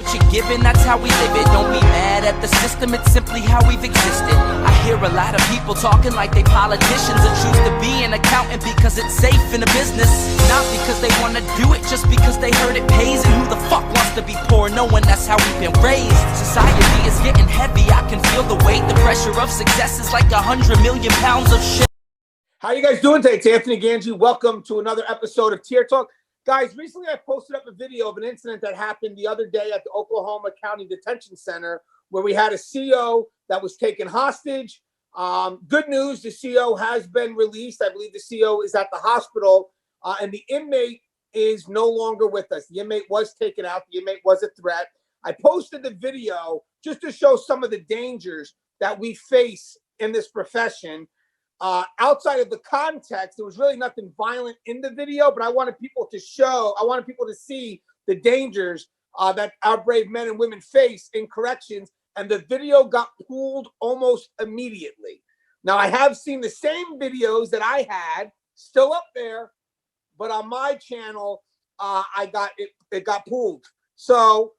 what you're given, that's how we live it. Don't be mad at the system, it's simply how we've existed. I hear a lot of people talking like they politicians and choose to be an accountant because it's safe in a business. Not because they want to do it, just because they heard it pays. And who the fuck wants to be poor knowing that's how we've been raised? Society is getting heavy, I can feel the weight. The pressure of success is like 100 million pounds of shit. How you guys doing today? It's Anthony Gangi. Welcome to another episode of Tier Talk. Guys, recently I posted up a video of an incident that happened the other day at the Oklahoma County Detention Center where we had a CO that was taken hostage. Good news, the CO has been released. I believe the CO is at the hospital, and the inmate is no longer with us. The inmate was taken out. The inmate was a threat. I posted the video just to show some of the dangers that we face in this profession. Outside of the context, there was really nothing violent in the video, but I wanted people to see the dangers that our brave men and women face in corrections, and the video got pulled almost immediately. Now, I have seen the same videos that I had still up there, but on my channel, it got pulled. So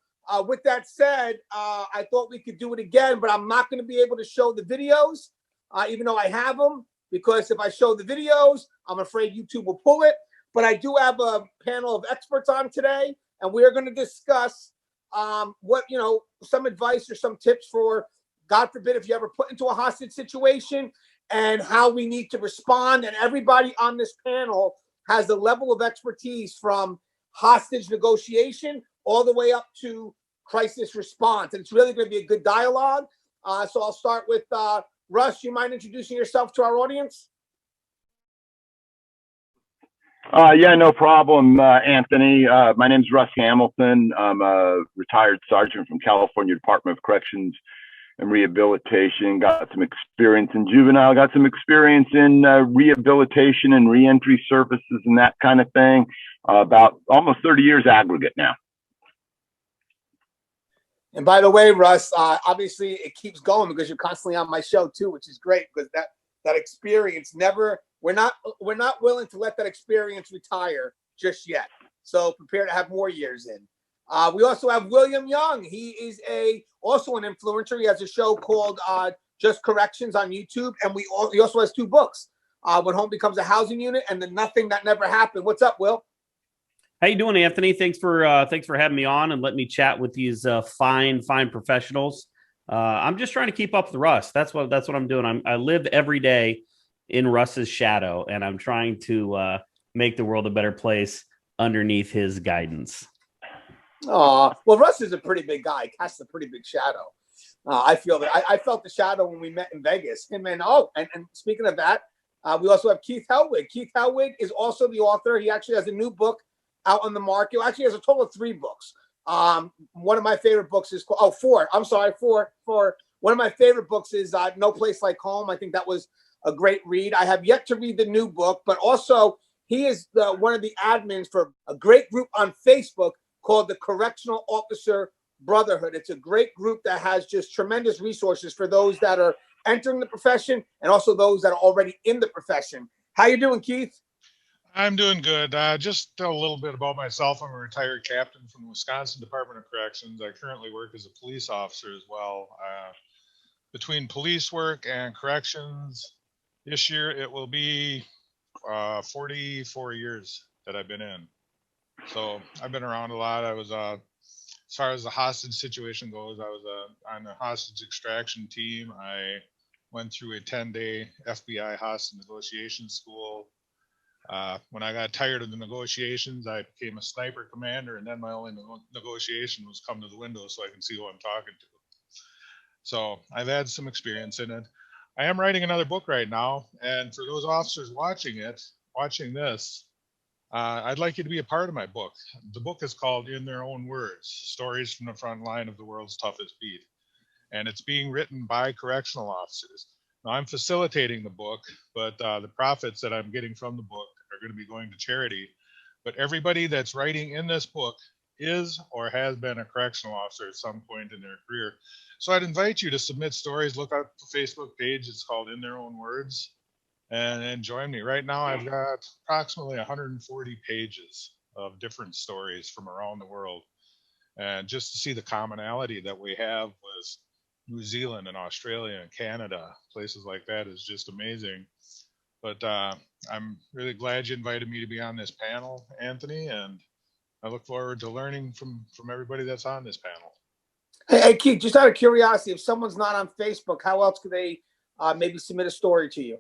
with that said, I thought we could do it again, but I'm not going to be able to show the videos. Even though I have them, because if I show the videos, I'm afraid YouTube will pull it. But I do have a panel of experts on today, and we're going to discuss some advice or some tips for, God forbid, if you ever put into a hostage situation and how we need to respond. And everybody on this panel has the level of expertise from hostage negotiation all the way up to crisis response. And it's really going to be a good dialogue. So I'll start with Russ. You mind introducing yourself to our audience? Yeah, no problem, Anthony. My name's Russ Hamilton. I'm a retired sergeant from California Department of Corrections and Rehabilitation. Got some experience in juvenile, got some experience in rehabilitation and reentry services and that kind of thing. About almost 30 years aggregate now. And by the way, Russ, obviously it keeps going because you're constantly on my show too, which is great because that experience we're not willing to let that experience retire just yet. So prepare to have more years in. We also have William Young. He is also an influencer. He has a show called Just Corrections on YouTube, and he also has 2 books: When Home Becomes a Housing Unit and The Nothing That Never Happened. What's up, Will? How you doing, Anthony? Thanks for having me on and letting me chat with these fine professionals. I'm just trying to keep up with Russ. That's what I'm doing. I live every day in Russ's shadow, and I'm trying to make the world a better place underneath his guidance. Well, Russ is a pretty big guy. He casts a pretty big shadow. I feel that. I felt the shadow when we met in Vegas. And speaking of that, we also have Keith Hellwig. Keith Hellwig is also the author. He actually has a new book out on the market. Actually, has a total of 3 books. One of my favorite books is called, 4. I'm sorry, 4. One of my favorite books is No Place Like Home. I think that was a great read. I have yet to read the new book, but also he is one of the admins for a great group on Facebook called the Correctional Officer Brotherhood. It's a great group that has just tremendous resources for those that are entering the profession and also those that are already in the profession. How you doing, Keith? I'm doing good. Just a little bit about myself. I'm a retired captain from the Wisconsin Department of Corrections. I currently work as a police officer as well. Between police work and corrections, this year it will be 44 years that I've been in. So I've been around a lot. I was, as far as the hostage situation goes, I was on the hostage extraction team. I went through a 10-day FBI hostage negotiation school. When I got tired of the negotiations, I became a sniper commander, and then my only negotiation was come to the window so I can see who I'm talking to. So I've had some experience in it. I am writing another book right now, and for those officers watching this, I'd like you to be a part of my book. The book is called In Their Own Words, Stories from the Front Line of the World's Toughest Beat. And it's being written by correctional officers. Now, I'm facilitating the book, but the profits that I'm getting from the book are going to be going to charity. But everybody that's writing in this book is or has been a correctional officer at some point in their career. So I'd invite you to submit stories. Look up the Facebook page. It's called In Their Own Words. And join me. Right now, I've got approximately 140 pages of different stories from around the world. And just to see the commonality that we have with New Zealand and Australia and Canada, places like that is just amazing. But I'm really glad you invited me to be on this panel, Anthony, and I look forward to learning from everybody that's on this panel. Hey, Keith, just out of curiosity, if someone's not on Facebook, how else could they maybe submit a story to you?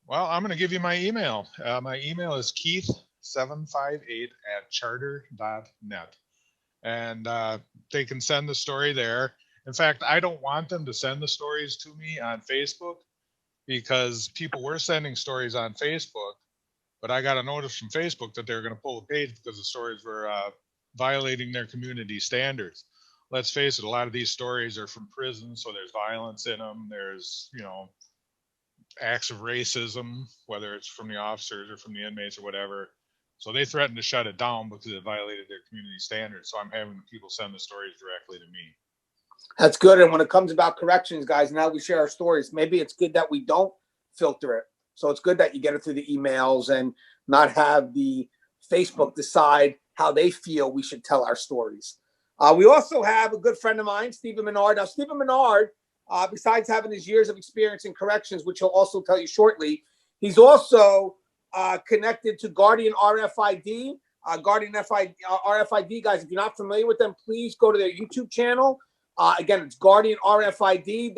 Well, I'm going to give you my email. My email is keith758@charter.net. And they can send the story there. In fact, I don't want them to send the stories to me on Facebook, because people were sending stories on Facebook, but I got a notice from Facebook that they were going to pull the page because the stories were violating their community standards. Let's face it, a lot of these stories are from prison, so there's violence in them. There's, acts of racism, whether it's from the officers or from the inmates or whatever. So they threatened to shut it down because it violated their community standards. So I'm having people send the stories directly to me. That's good. And when it comes about corrections, guys, now we share our stories. Maybe it's good that we don't filter it. So it's good that you get it through the emails and not have the Facebook decide how they feel we should tell our stories. We also have a good friend of mine, Stephen Maynard. Now, Stephen Maynard, besides having his years of experience in corrections, which he'll also tell you shortly, he's also connected to Guardian RFID. Guardian RFID, guys, if you're not familiar with them, please go to their YouTube channel. Again, it's Guardian RFID.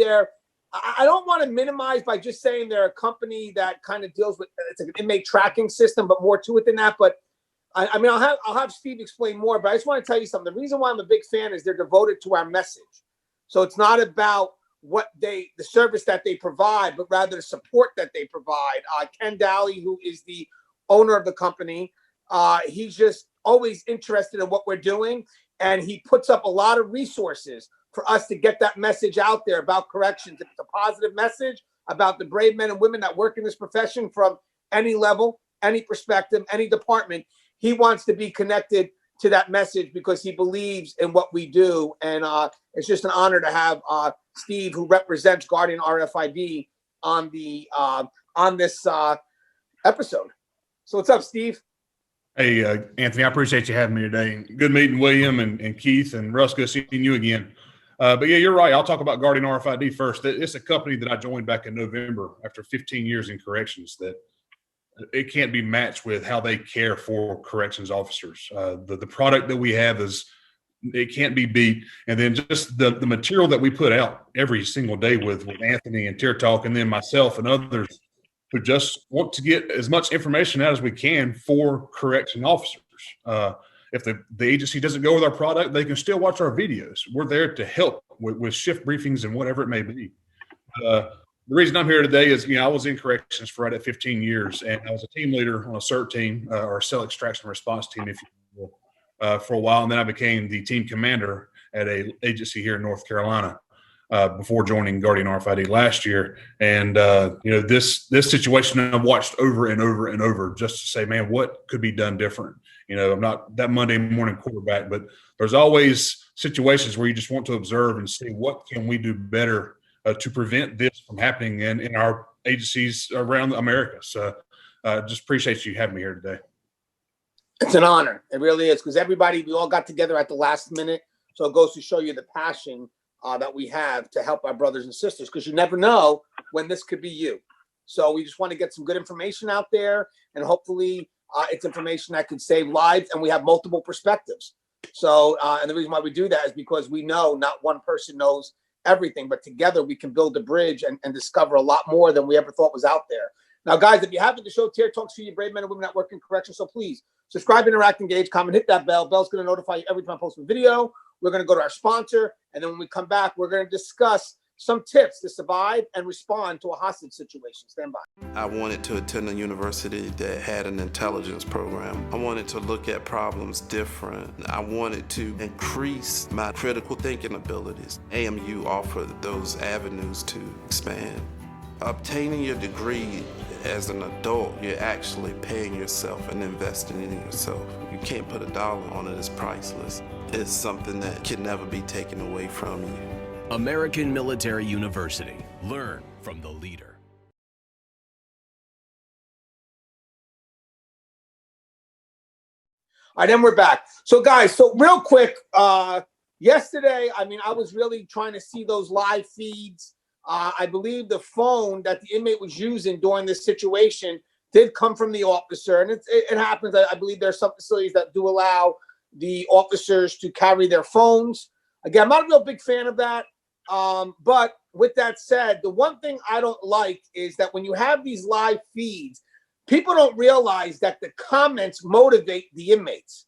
I don't want to minimize by just saying they're a company that kind of deals with, it's like an inmate tracking system, but more to it than that. But I mean, I'll have Steve explain more, but I just want to tell you something. The reason why I'm a big fan is they're devoted to our message. So it's not about the service that they provide, but rather the support that they provide. Ken Daly, who is the owner of the company, he's just always interested in what we're doing. And he puts up a lot of resources for us to get that message out there about corrections. It's a positive message about the brave men and women that work in this profession from any level, any perspective, any department. He wants to be connected to that message because he believes in what we do. And it's just an honor to have Steve, who represents Guardian RFID, on this episode. So what's up, Steve? Hey, Anthony, I appreciate you having me today. Good meeting William and Keith and Russ. Good seeing you again. But yeah, you're right. I'll talk about Guardian RFID first. It's a company that I joined back in November after 15 years in corrections. That it can't be matched with how they care for corrections officers. The product that we have it can't be beat. And then just the material that we put out every single day with Anthony and Tier Talk, and then myself and others who just want to get as much information out as we can for correction officers. If the agency doesn't go with our product, they can still watch our videos. We're there to help with shift briefings and whatever it may be. The reason I'm here today is, I was in corrections for right at 15 years, and I was a team leader on a CERT team, or a cell extraction response team, if you will, for a while. And then I became the team commander at an agency here in North Carolina before joining Guardian RFID last year. And, this situation I've watched over and over and over just to say, man, what could be done different? I'm not that Monday morning quarterback, but there's always situations where you just want to observe and see what can we do better to prevent this from happening in our agencies around America. So just appreciate you having me here today. It's an honor. It really is, because we all got together at the last minute. So it goes to show you the passion that we have to help our brothers and sisters, because you never know when this could be you. So we just want to get some good information out there, and hopefully it's information that could save lives, and we have multiple perspectives. So, and the reason why we do that is because we know not one person knows everything, but together we can build a bridge and discover a lot more than we ever thought was out there. Now, guys, if you haven't, the show Tier Talks for you brave men and women that work in correction. So please subscribe, interact, engage, comment, hit that bell. Bell's going to notify you every time I post a video. We're going to go to our sponsor, and then when we come back, we're going to discuss some tips to survive and respond to a hostage situation. Stand by. I wanted to attend a university that had an intelligence program. I wanted to look at problems different. I wanted to increase my critical thinking abilities. AMU offered those avenues to expand. Obtaining your degree as an adult, you're actually paying yourself and investing in yourself. You can't put a dollar on it, it's priceless. It's something that can never be taken away from you. American Military University. Learn from the leader. All right, then we're back. So guys, so real quick, yesterday, I mean, I was really trying to see those live feeds. I believe the phone that the inmate was using during this situation did come from the officer, and it happens. I believe there are some facilities that do allow the officers to carry their phones. Again, I'm not a real big fan of that. But with that said, the one thing I don't like is that when you have these live feeds, people don't realize that the comments motivate the inmates.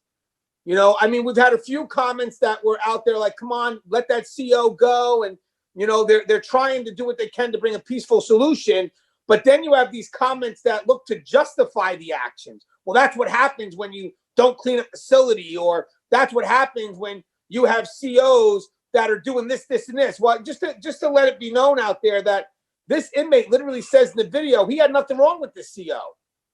You know, I mean, we've had a few comments that were out there like, come on, let that CO go. And, you know, they're trying to do what they can to bring a peaceful solution. But then you have these comments that look to justify the actions. Well, that's what happens when you don't clean a facility, or that's what happens when you have COs that are doing this, this, and this. Well, just to let it be known out there that this inmate literally says in the video he had nothing wrong with the CO.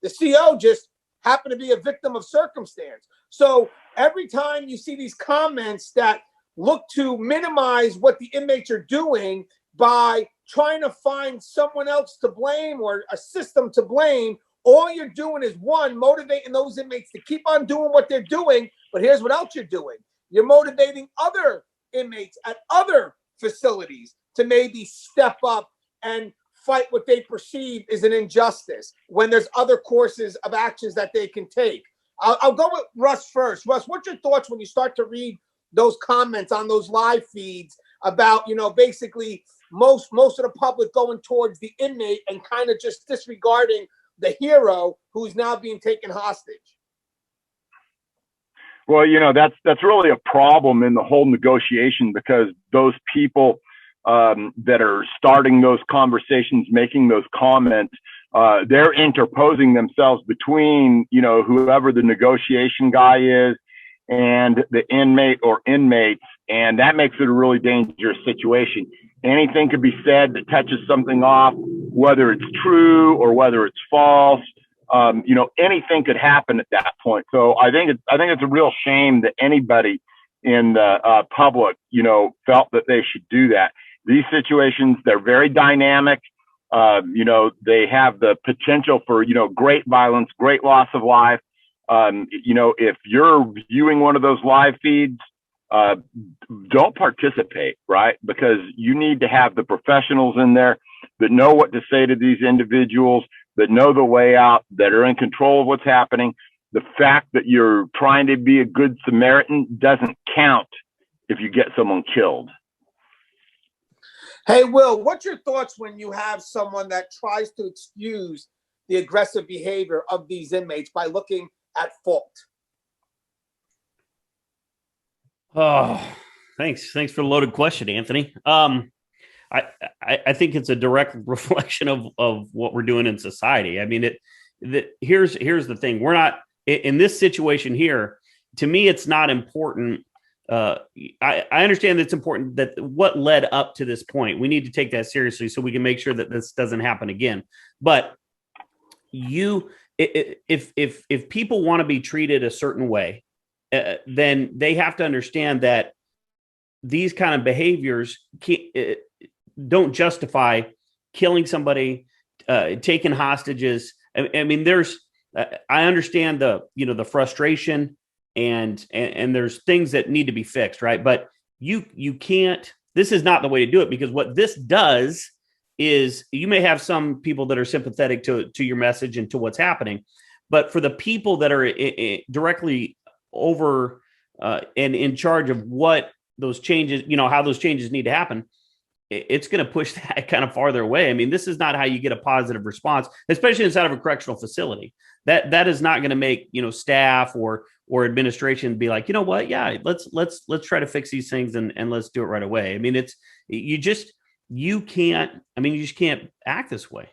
The CO just happened to be a victim of circumstance. So every time you see these comments that look to minimize what the inmates are doing by trying to find someone else to blame or a system to blame, all you're doing is, one, motivating those inmates to keep on doing what they're doing. But here's what else you're doing. You're motivating other inmates at other facilities to maybe step up and fight what they perceive is an injustice when there's other courses of actions that they can take. I'll go with Russ first. Russ, what's your thoughts when you start to read those comments on those live feeds about, you know, basically most of the public going towards the inmate and kind of just disregarding the hero who's now being taken hostage? Well, you know, that's really a problem in the whole negotiation, because those people that are starting those conversations, making those comments, they're interposing themselves between, you know, whoever the negotiation guy is and the inmate or inmates, and that makes it a really dangerous situation. Anything could be said that touches something off, whether it's true or whether it's false. You know, anything could happen at that point. So I think it's a real shame that anybody in the public, you know, felt that they should do that. These situations, they're very dynamic. You know, they have the potential for, you know, great violence, great loss of life. You know, if you're viewing one of those live feeds, don't participate, right? Because you need to have the professionals in there that know what to say to these individuals, that know the way out, that are in control of what's happening. The fact that you're trying to be a good Samaritan doesn't count if you get someone killed. Hey, Will, what's your thoughts when you have someone that tries to excuse the aggressive behavior of these inmates by looking at fault? Oh, thanks for the loaded question, Anthony. I think it's a direct reflection of what we're doing in society. I mean, here's the thing. We're not in this situation here. To me, it's not important. I understand that it's important that what led up to this point, we need to take that seriously so we can make sure that this doesn't happen again. But if people want to be treated a certain way, then they have to understand that these kind of behaviors don't justify killing somebody, taking hostages. I mean, I understand the frustration and there's things that need to be fixed, right? But you can't. This is not the way to do it, because what this does is you may have some people that are sympathetic to your message and to what's happening, but for the people that are directly over and in charge of what those changes, you know, how those changes need to happen, it's going to push that kind of farther away. I mean, this is not how you get a positive response, especially inside of a correctional facility. That is not going to make, you know, staff or administration be like, you know what? Yeah, let's try to fix these things and let's do it right away. I mean, you just can't act this way.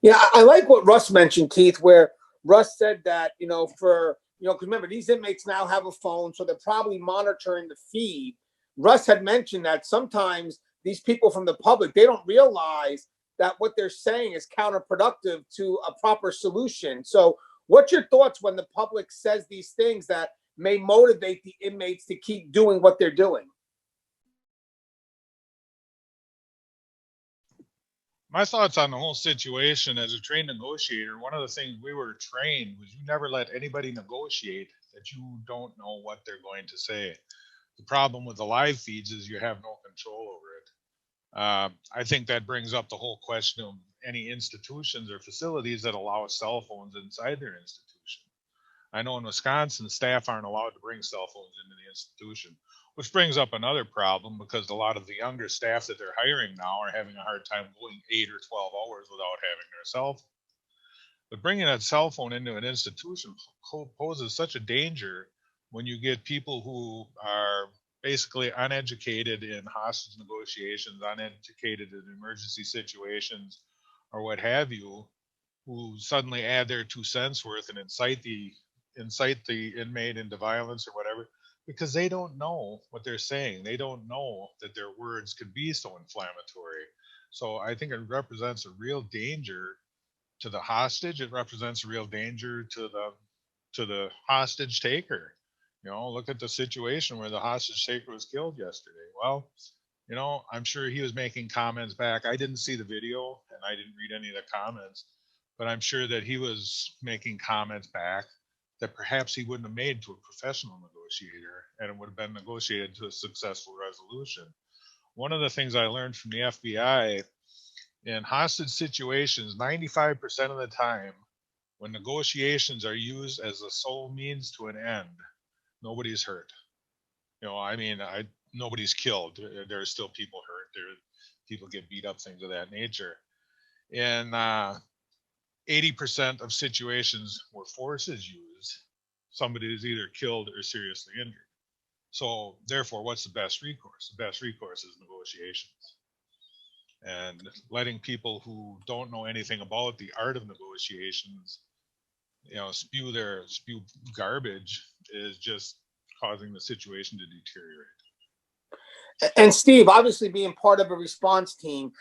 Yeah, I like what Russ mentioned, Keith, where Russ said that, you know, because remember, these inmates now have a phone, so they're probably monitoring the feed. Russ had mentioned that sometimes these people from the public, they don't realize that what they're saying is counterproductive to a proper solution. So what's your thoughts when the public says these things that may motivate the inmates to keep doing what they're doing? My thoughts on the whole situation as a trained negotiator, one of the things we were trained was you never let anybody negotiate that you don't know what they're going to say. The problem with the live feeds is you have no control over it. I think that brings up the whole question of any institutions or facilities that allow cell phones inside their institution. I know in Wisconsin, staff aren't allowed to bring cell phones into the institution, which brings up another problem because a lot of the younger staff that they're hiring now are having a hard time going 8 or 12 hours without having their cell phone. But bringing that cell phone into an institution poses such a danger when you get people who are basically uneducated in hostage negotiations, uneducated in emergency situations, or what have you, who suddenly add their 2 cents worth and incite the inmate into violence or whatever, because they don't know what they're saying. They don't know that their words could be so inflammatory. So I think it represents a real danger to the hostage. It represents a real danger to the hostage taker. You know, look at the situation where the hostage taker was killed yesterday. Well, you know, I'm sure he was making comments back. I didn't see the video and I didn't read any of the comments, but I'm sure that he was making comments back that perhaps he wouldn't have made to a professional negotiator, and it would have been negotiated to a successful resolution. One of the things I learned from the FBI, in hostage situations, 95% of the time, when negotiations are used as a sole means to an end, nobody's hurt. You know, I mean, nobody's killed. There's still people hurt. People get beat up, things of that nature. And 80% of situations where force is used, somebody is either killed or seriously injured. So therefore, what's the best recourse? The best recourse is negotiations. And letting people who don't know anything about the art of negotiations, you know, spew garbage is just causing the situation to deteriorate. And Steve, obviously being part of a response team,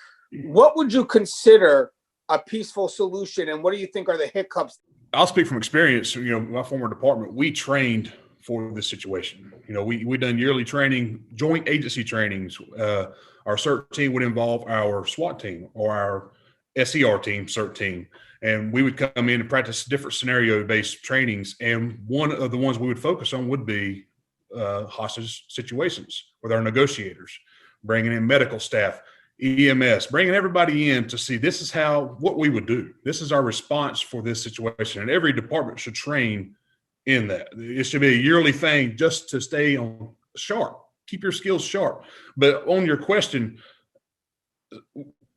what would you consider a peaceful solution, and what do you think are the hiccups? I'll speak from experience. You know, my former department, we trained for this situation. You know, we done yearly training, joint agency trainings. Our CERT team would involve our SWAT team or our SER team, CERT team, and we would come in and practice different scenario-based trainings. And one of the ones we would focus on would be hostage situations with our negotiators, bringing in medical staff, EMS, bringing everybody in to see this is what we would do. This is our response for this situation. And every department should train in that. It should be a yearly thing just to stay on sharp, keep your skills sharp. But on your question,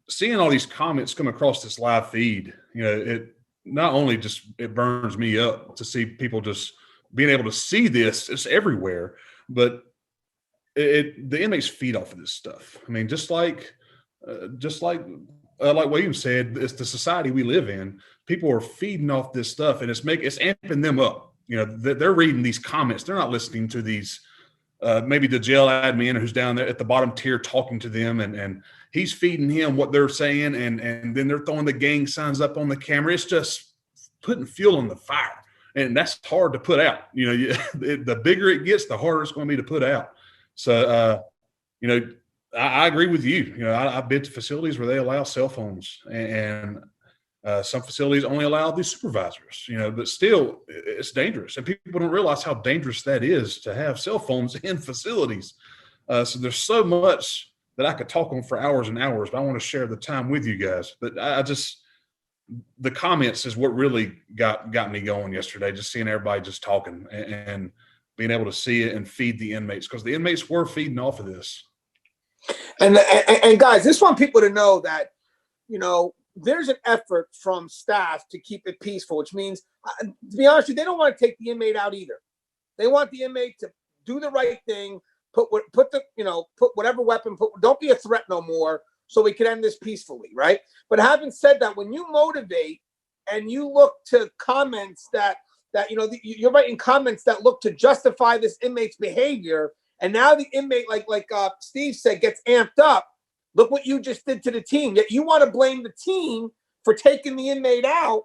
seeing all these comments come across this live feed, you know, it not only just, it burns me up to see people just being able to see this, it's everywhere, but the inmates feed off of this stuff. I mean, just like William said, it's the society we live in. People are feeding off this stuff, and it's amping them up. You know, they're reading these comments. They're not listening to these, maybe the jail admin who's down there at the bottom tier talking to them, and he's feeding him what they're saying, and then they're throwing the gang signs up on the camera. It's just putting fuel on the fire, and that's hard to put out. You know, the bigger it gets, the harder it's going to be to put out. So, you know, I agree with you. You know, I've been to facilities where they allow cell phones, and some facilities only allow the supervisors, you know, but still it's dangerous. And people don't realize how dangerous that is to have cell phones in facilities. So there's so much that I could talk on for hours and hours, but I want to share the time with you guys. But the comments is what really got me going yesterday, just seeing everybody just talking and being able to see it and feed the inmates, because the inmates were feeding off of this. And guys, just want people to know that, you know, there's an effort from staff to keep it peaceful, which means, to be honest with you, they don't want to take the inmate out either. They want the inmate to do the right thing, put whatever weapon, don't be a threat no more, so we can end this peacefully, right? But having said that, when you motivate and you look to comments that you know, you're writing comments that look to justify this inmate's behavior, and now the inmate, like Steve said, gets amped up. Look what you just did to the team. Yet you want to blame the team for taking the inmate out.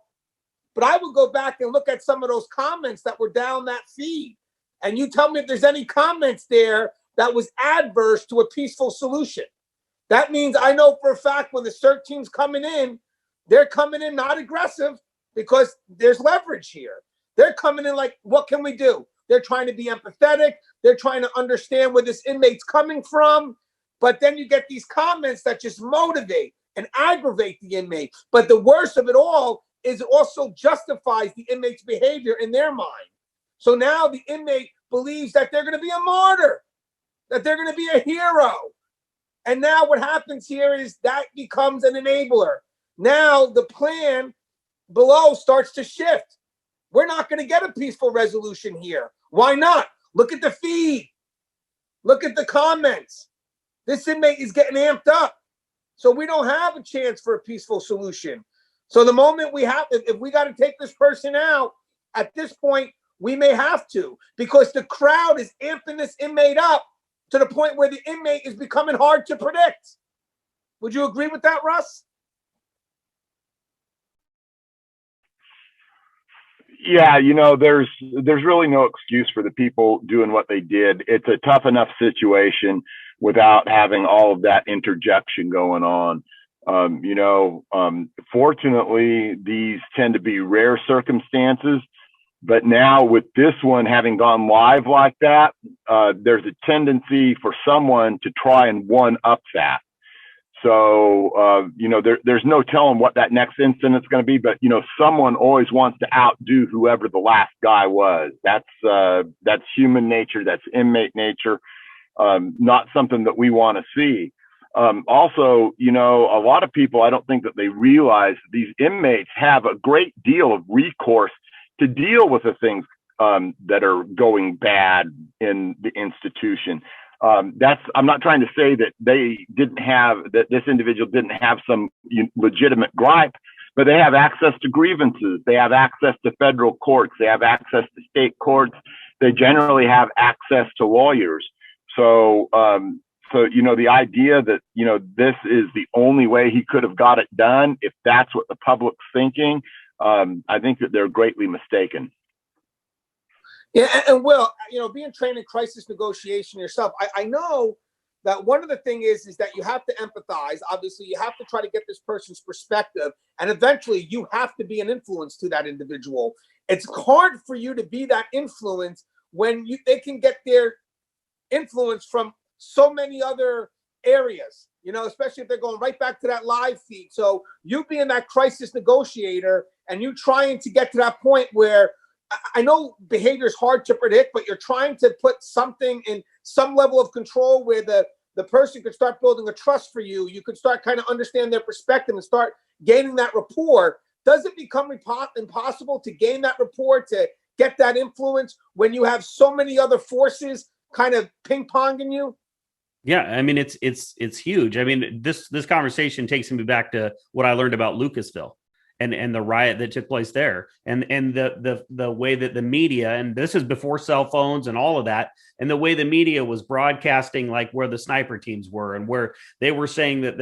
But I would go back and look at some of those comments that were down that feed. And you tell me if there's any comments there that was adverse to a peaceful solution. That means I know for a fact when the CERT team's coming in, they're coming in not aggressive because there's leverage here. They're coming in like, what can we do? They're trying to be empathetic. They're trying to understand where this inmate's coming from. But then you get these comments that just motivate and aggravate the inmate. But the worst of it all is it also justifies the inmate's behavior in their mind. So now the inmate believes that they're going to be a martyr, that they're going to be a hero. And now what happens here is that becomes an enabler. Now the plan below starts to shift. We're not going to get a peaceful resolution here. Why not? Look at the feed. Look at the comments. This inmate is getting amped up. So we don't have a chance for a peaceful solution. So the moment we have, if we got to take this person out, at this point, we may have to, because the crowd is amping this inmate up to the point where the inmate is becoming hard to predict. Would you agree with that, Russ? Yeah, there's really no excuse for the people doing what they did. It's a tough enough situation without having all of that interjection going on. Fortunately, these tend to be rare circumstances. But now with this one having gone live like that, there's a tendency for someone to try and one up that. So, there's no telling what that next incident's going to be, but, someone always wants to outdo whoever the last guy was. That's human nature. That's inmate nature. Not something that we want to see. Also, a lot of people, I don't think that they realize these inmates have a great deal of recourse to deal with the things that are going bad in the institution. I'm not trying to say that this individual didn't have some legitimate gripe, but they have access to grievances. They have access to federal courts. They have access to state courts. They generally have access to lawyers. So, the idea that, this is the only way he could have got it done, if that's what the public's thinking, I think that they're greatly mistaken. Yeah, and Will, being trained in crisis negotiation yourself, I know that one of the things is that you have to empathize. Obviously, you have to try to get this person's perspective, and eventually you have to be an influence to that individual. It's hard for you to be that influence when they can get their influence from so many other areas, especially if they're going right back to that live feed. So you being that crisis negotiator and you trying to get to that point where I know behavior is hard to predict, but you're trying to put something in some level of control where the person could start building a trust for you. You could start kind of understand their perspective and start gaining that rapport. Does it become impossible to gain that rapport, to get that influence when you have so many other forces kind of ping-ponging you? Yeah, I mean, it's huge. I mean, this conversation takes me back to what I learned about Lucasville and the riot that took place there, and the way that the media, and this is before cell phones and all of that, and the way the media was broadcasting like where the sniper teams were and where they were saying that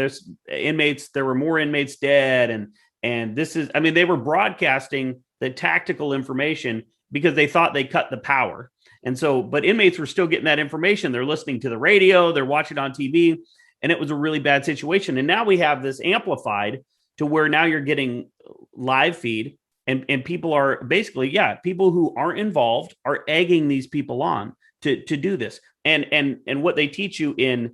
there were more inmates dead, and this is, I mean, they were broadcasting the tactical information because they thought they cut the power. And so, but inmates were still getting that information. They're listening to the radio, they're watching on TV, and it was a really bad situation. And now we have this amplified to where now you're getting live feed, and people are basically, people who aren't involved are egging these people on to do this. And what they teach you and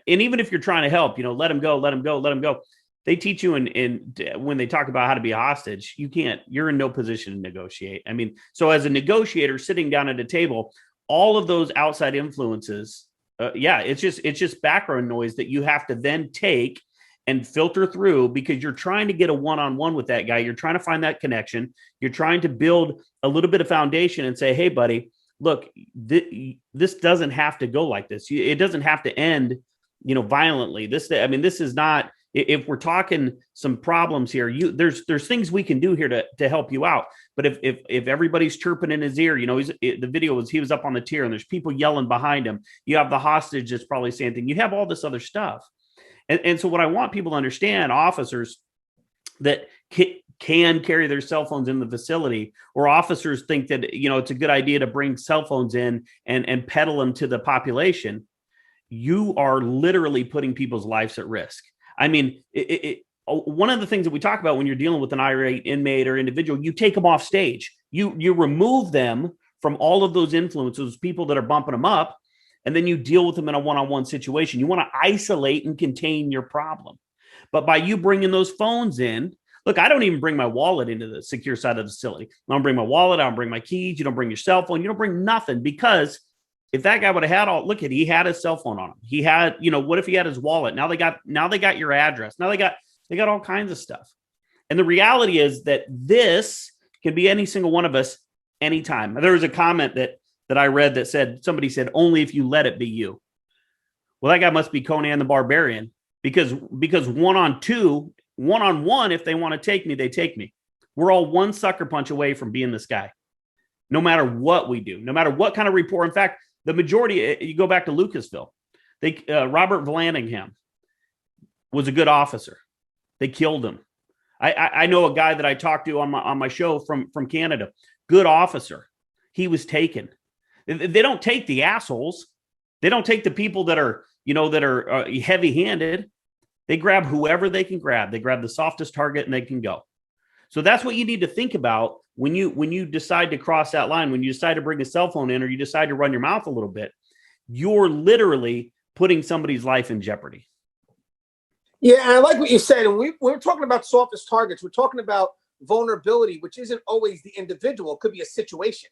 even if you're trying to help, let them go. They teach you when they talk about how to be a hostage, you're in no position to negotiate. I mean, so as a negotiator sitting down at a table, all of those outside influences, it's just background noise that you have to then take and filter through, because you're trying to get a one-on-one with that guy. You're trying to find that connection. You're trying to build a little bit of foundation and say, hey, buddy, look, this doesn't have to go like this. It doesn't have to end, violently. This is not, if we're talking some problems here, there's things we can do here to help you out. But if everybody's chirping in his ear, the video was, he was up on the tier and there's people yelling behind him. You have the hostage that's probably saying things. You have all this other stuff. And so what I want people to understand, officers that can carry their cell phones in the facility, or officers think that, it's a good idea to bring cell phones in and peddle them to the population. you are literally putting people's lives at risk. I mean, one of the things that we talk about when you're dealing with an irate inmate or individual, you take them off stage. You remove them from all of those influences, people that are bumping them up, and then you deal with them in a one-on-one situation. You want to isolate and contain your problem. But by you bringing those phones in, look, I don't even bring my wallet into the secure side of the facility. I don't bring my wallet. I don't bring my keys. You don't bring your cell phone. You don't bring nothing, because if that guy would have had all, look at, he had his cell phone on him. He had, what if he had his wallet? Now they got your address. Now they got all kinds of stuff. And the reality is that this can be any single one of us anytime. There was a comment that I read that said, somebody said, only if you let it be you. Well, that guy must be Conan the Barbarian, because one-on-one, if they want to take me, they take me. We're all one sucker punch away from being this guy, no matter what we do, no matter what kind of report. In fact, the majority, you go back to Lucasville, Robert Vallandigham was a good officer. They killed him. I know a guy that I talked to on my show from Canada, good officer. He was taken. They don't take the assholes. They don't take the people that are heavy-handed. They grab whoever they can grab. They grab the softest target and they can go. So that's what you need to think about when you decide to cross that line, when you decide to bring a cell phone in, or you decide to run your mouth a little bit. You're literally putting somebody's life in jeopardy. Yeah, and I like what you said. And we're talking about softest targets. We're talking about vulnerability, which isn't always the individual. It could be a situation,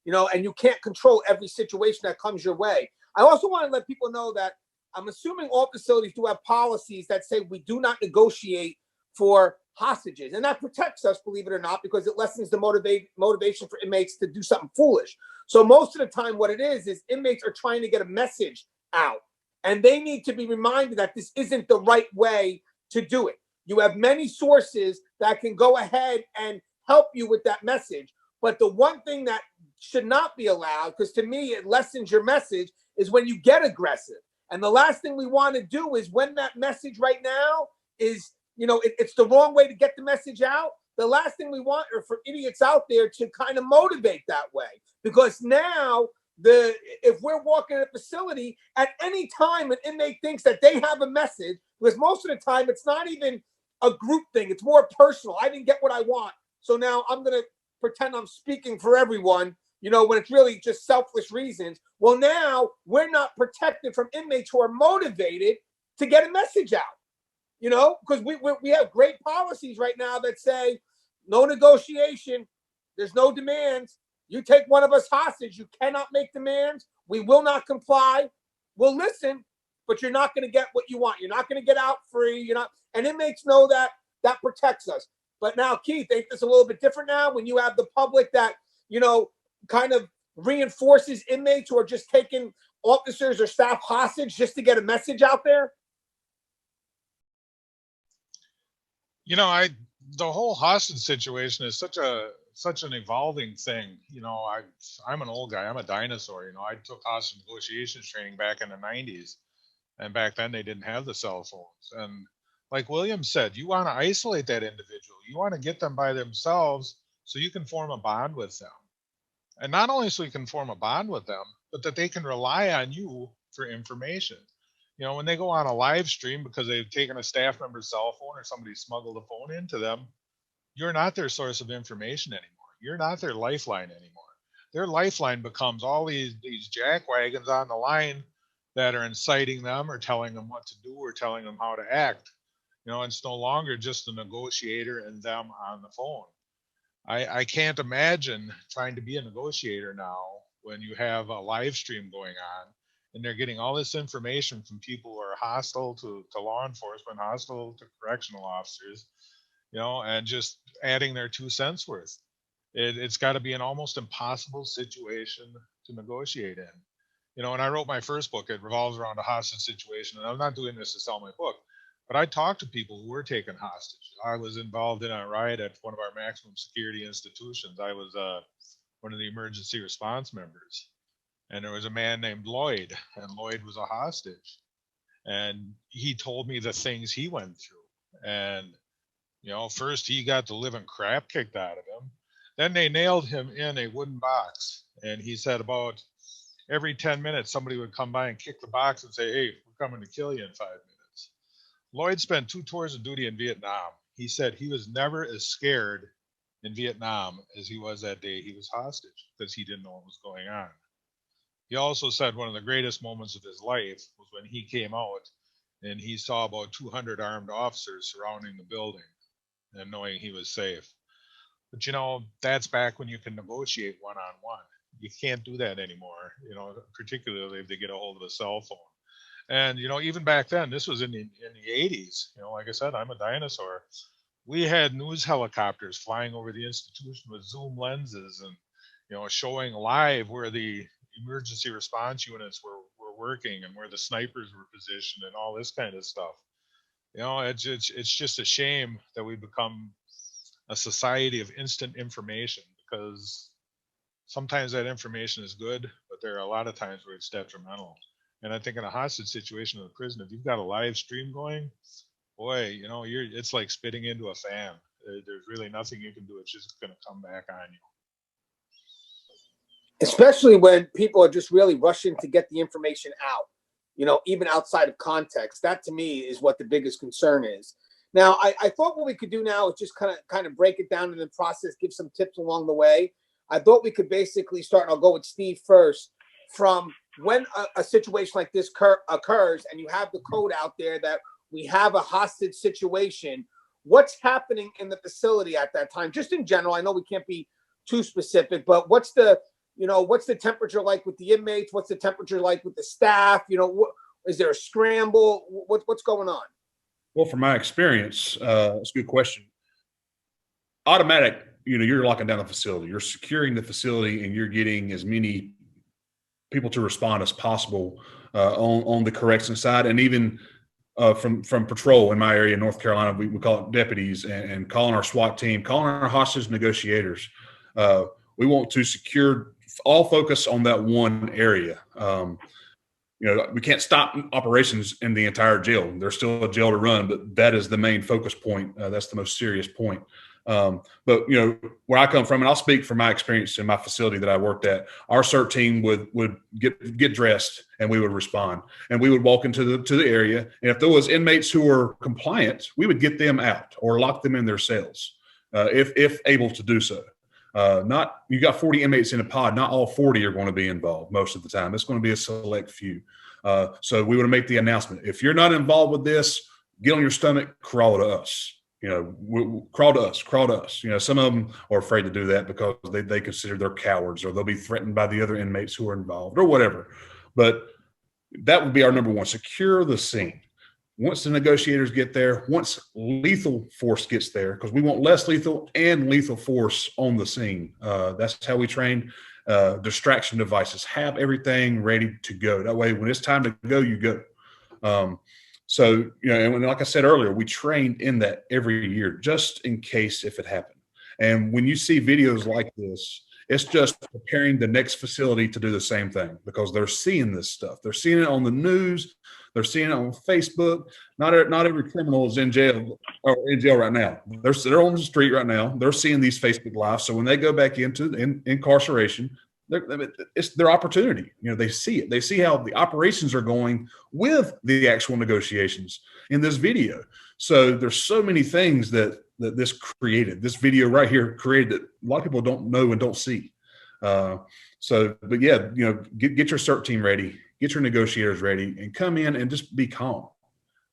and you can't control every situation that comes your way. I also want to let people know that I'm assuming all facilities do have policies that say we do not negotiate for hostages. And that protects us, believe it or not, because it lessens the motivation for inmates to do something foolish. So most of the time what it is inmates are trying to get a message out. And they need to be reminded that this isn't the right way to do it. You have many sources that can go ahead and help you with that message. But the one thing that should not be allowed, because to me it lessens your message, is when you get aggressive. And the last thing we want to do is, when that message right now is, it's the wrong way to get the message out. The last thing we want are for idiots out there to kind of motivate that way. Because now, if we're walking in a facility, at any time an inmate thinks that they have a message, because most of the time it's not even a group thing. It's more personal. I didn't get what I want, so now I'm going to pretend I'm speaking for everyone, when it's really just selfish reasons. Well, now we're not protected from inmates who are motivated to get a message out, because we have great policies right now that say no negotiation, there's no demands. You take one of us hostage, you cannot make demands. We will not comply. We'll listen, but you're not going to get what you want. You're not going to get out free. And inmates know that protects us. But now, Keith, ain't this a little bit different now when you have the public that, kind of reinforces inmates who are just taking officers or staff hostage just to get a message out there? The whole hostage situation is such an evolving thing. I'm an old guy. I'm a dinosaur. I took hostage negotiations training back in the 90s, and back then they didn't have the cell phones. And like William said, you want to isolate that individual. You want to get them by themselves so you can form a bond with them. And not only so you can form a bond with them, but that they can rely on you for information. When they go on a live stream because they've taken a staff member's cell phone or somebody smuggled a phone into them, you're not their source of information anymore. You're not their lifeline anymore. Their lifeline becomes all these jackwagons on the line that are inciting them or telling them what to do or telling them how to act. It's no longer just the negotiator and them on the phone. I can't imagine trying to be a negotiator now when you have a live stream going on and they're getting all this information from people who are hostile to law enforcement, hostile to correctional officers, and just adding their 2 cents worth. It's got to be an almost impossible situation to negotiate in. When I wrote my first book, it revolves around a hostage situation, and I'm not doing this to sell my book, but I talked to people who were taken hostage. I was involved in a riot at one of our maximum security institutions. I was one of the emergency response members. And there was a man named Lloyd, and Lloyd was a hostage. And he told me the things he went through. And, first he got the living crap kicked out of him. Then they nailed him in a wooden box. And he said about every 10 minutes, somebody would come by and kick the box and say, hey, we're coming to kill you in 5 minutes. Lloyd spent 2 tours of duty in Vietnam. He said he was never as scared in Vietnam as he was that day he was hostage, because he didn't know what was going on. He also said one of the greatest moments of his life was when he came out and he saw about 200 armed officers surrounding the building and knowing he was safe. But, you know, that's back when you can negotiate one-on-one. You can't do that anymore, you know, particularly if they get a hold of a cell phone. And, you know, even back then, this was in the 80s. You know, like I said, I'm a dinosaur. We had news helicopters flying over the institution with zoom lenses and, you know, showing live where the emergency response units were working and where the snipers were positioned and all this kind of stuff. You know, it's just a shame that we become a society of instant information, because sometimes that information is good, but there are a lot of times where it's detrimental. And I think in a hostage situation in a prison, if you've got a live stream going, boy, you know, it's like spitting into a fan. There's really nothing you can do. It's just going to come back on you. Especially when people are just really rushing to get the information out, you know, even outside of context. That to me is what the biggest concern is. Now, I thought what we could do now is just kind of break it down in the process, give some tips along the way. I thought we could basically start, and I'll go with Steve first, from when a situation like this occurs and you have the code out there that we have a hostage situation, what's happening in the facility at that time? Just in general, I know we can't be too specific, but what's the temperature like with the inmates? What's the temperature like with the staff? You know, is there a scramble? What's going on? Well, from my experience, it's a good question. Automatic, you know, you're locking down the facility, you're securing the facility, and you're getting as many people to respond as possible on the correction side. And even from patrol in my area in North Carolina, we call it deputies, and calling our SWAT team, calling our hostage negotiators. We want to secure, all focus on that one area. You know, we can't stop operations in the entire jail. There's still a jail to run, but that is the main focus point. That's the most serious point. But, you know, where I come from, and I'll speak from my experience in my facility that I worked at, our CERT team would get dressed and we would respond, and we would walk into the area. And if there was inmates who were compliant, we would get them out or lock them in their cells, if able to do so. Not, you got 40 inmates in a pod, not all 40 are going to be involved most of the time. It's going to be a select few. So we would make the announcement, if you're not involved with this, get on your stomach, crawl to us. You know, crawl to us. You know, some of them are afraid to do that because they consider they're cowards, or they'll be threatened by the other inmates who are involved, or whatever. But that would be our number one: secure the scene. Once the negotiators get there, once lethal force gets there, because we want less lethal and lethal force on the scene. That's how we train. Distraction devices, have everything ready to go. That way, when it's time to go, you go. So, you know, and like I said earlier, we train in that every year, just in case if it happened. And when you see videos like this, it's just preparing the next facility to do the same thing, because they're seeing this stuff. They're seeing it on the news. They're seeing it on Facebook. Not every criminal is in jail right now. They're on the street right now. They're seeing these Facebook Lives. So when they go back into incarceration, it's their opportunity. You know, they see it. They see how the operations are going with the actual negotiations in this video. So there's so many things that this video right here created, that a lot of people don't know and don't see. But yeah, you know, get your CERT team ready, get your negotiators ready, and come in and just be calm.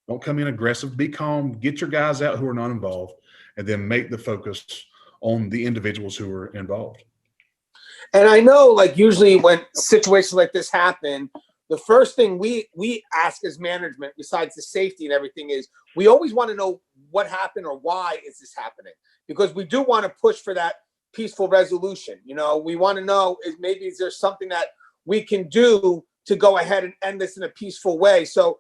Don't come in aggressive. Be calm. Get your guys out who are not involved, and then make the focus on the individuals who are involved. And I know, like, usually when situations like this happen, the first thing we ask as management, besides the safety and everything, is we always want to know what happened or why is this happening, because we do want to push for that peaceful resolution. You know, we want to know, is there something that we can do to go ahead and end this in a peaceful way. So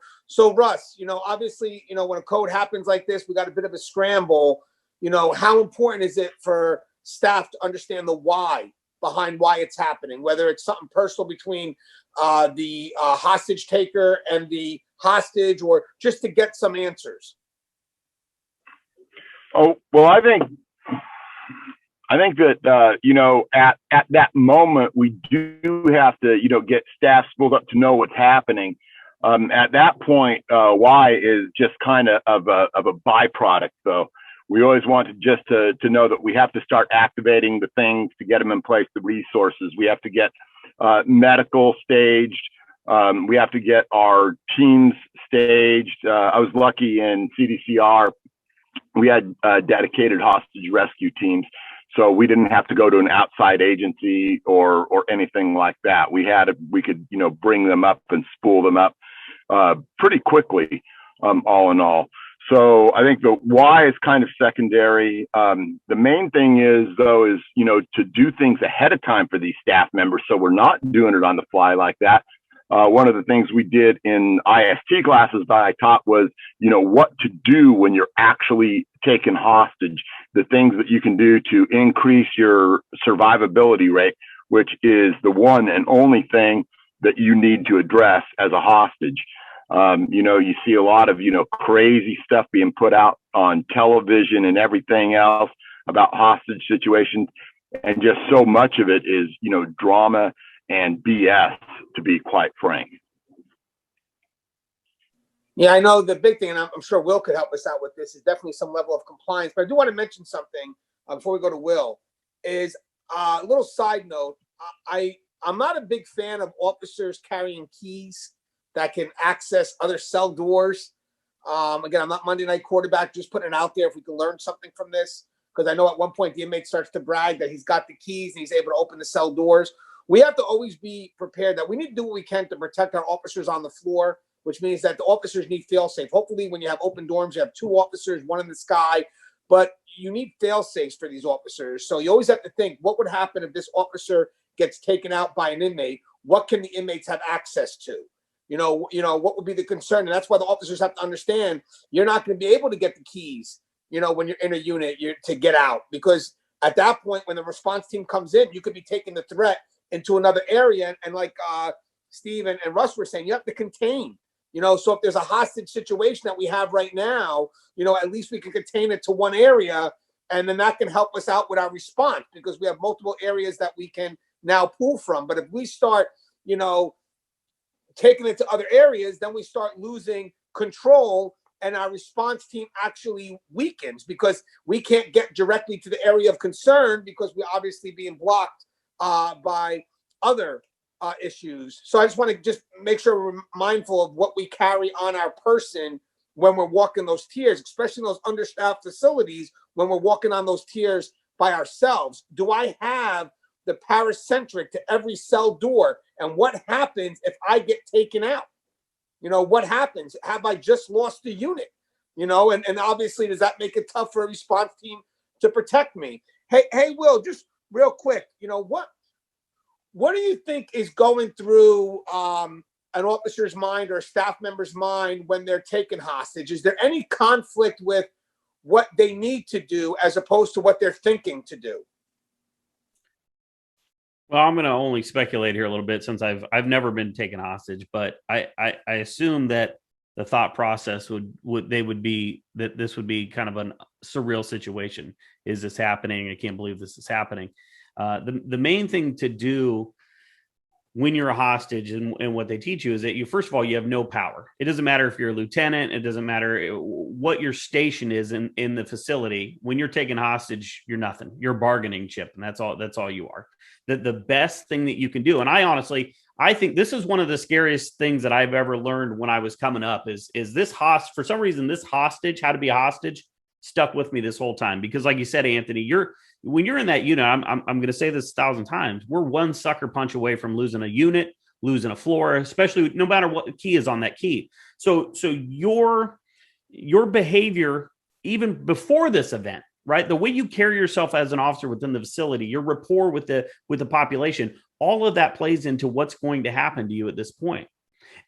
Russ, you know, obviously, you know, when a code happens like this, we got a bit of a scramble. You know, how important is it for staff to understand the why behind why it's happening, whether it's something personal between the hostage taker and the hostage, or just to get some answers? Oh, well, I think I think that, at that moment, we do have to, get staff spooled up to know what's happening. At that point, why is just kind of a byproduct, though. We always want to know that we have to start activating the things to get them in place, the resources. We have to get medical staged. We have to get our teams staged. I was lucky in CDCR. We had dedicated hostage rescue teams. So we didn't have to go to an outside agency or anything like that. We could, bring them up and spool them up pretty quickly, all in all. So I think the why is kind of secondary. The main thing is, though, is, to do things ahead of time for these staff members. So we're not doing it on the fly like that. One of the things we did in IST classes that I taught was, what to do when you're actually taken hostage, the things that you can do to increase your survivability rate, which is the one and only thing that you need to address as a hostage. You see a lot of, crazy stuff being put out on television and everything else about hostage situations. And just so much of it is, drama and BS, to be quite frank. Yeah, I know the big thing, and I'm sure Will could help us out with this, is definitely some level of compliance. But I do want to mention something before we go to Will, is a little side note. I'm not a big fan of officers carrying keys that can access other cell doors. Again, I'm not Monday night quarterback, just putting it out there if we can learn something from this, because I know at one point the inmate starts to brag that he's got the keys and he's able to open the cell doors. We have to always be prepared that we need to do what we can to protect our officers on the floor, which means that the officers need fail-safe. Hopefully, when you have open dorms, you have 2 officers, 1 in the sky, but you need fail-safes for these officers. So you always have to think, what would happen if this officer gets taken out by an inmate? What can the inmates have access to? What would be the concern? And that's why the officers have to understand you're not going to be able to get the keys, when you're in a unit to get out, because at that point, when the response team comes in, you could be taking the threat into another area. And like Steve and Russ were saying, you have to contain, so if there's a hostage situation that we have right now, at least we can contain it to one area, and then that can help us out with our response, because we have multiple areas that we can now pull from. But if we start, taking it to other areas, then we start losing control, and our response team actually weakens because we can't get directly to the area of concern because we're obviously being blocked by other issues. So I just want to just make sure we're mindful of what we carry on our person when we're walking those tiers, especially in those understaffed facilities, when we're walking on those tiers by ourselves. Do I have the paracentric to every cell door? And what happens if I get taken out? What happens? Have I just lost the unit? And obviously, does that make it tough for a response team to protect me? Hey, Will, just real quick, what do you think is going through an officer's mind or a staff member's mind when they're taken hostage? Is there any conflict with what they need to do as opposed to what they're thinking to do? Well, I'm going to only speculate here a little bit since I've never been taken hostage, but I assume that the thought process would be that this would be kind of a surreal situation. Is this happening? I can't believe this is happening. The main thing to do when you're a hostage and what they teach you is that first of all, you have no power. It doesn't matter if you're a lieutenant. It doesn't matter what your station is in the facility. When you're taken hostage, you're nothing. You're a bargaining chip, and that's all you are. The best thing that you can do, and I think this is one of the scariest things that I've ever learned when I was coming up is this for some reason, this hostage, how to be a hostage, stuck with me this whole time. Because like you said, Anthony, when you're in that unit, I'm going to say this 1,000 times, we're one sucker punch away from losing a unit, losing a floor, especially no matter what key is on that key. So your behavior, even before this event, right? The way you carry yourself as an officer within the facility, your rapport with the population, all of that plays into what's going to happen to you at this point.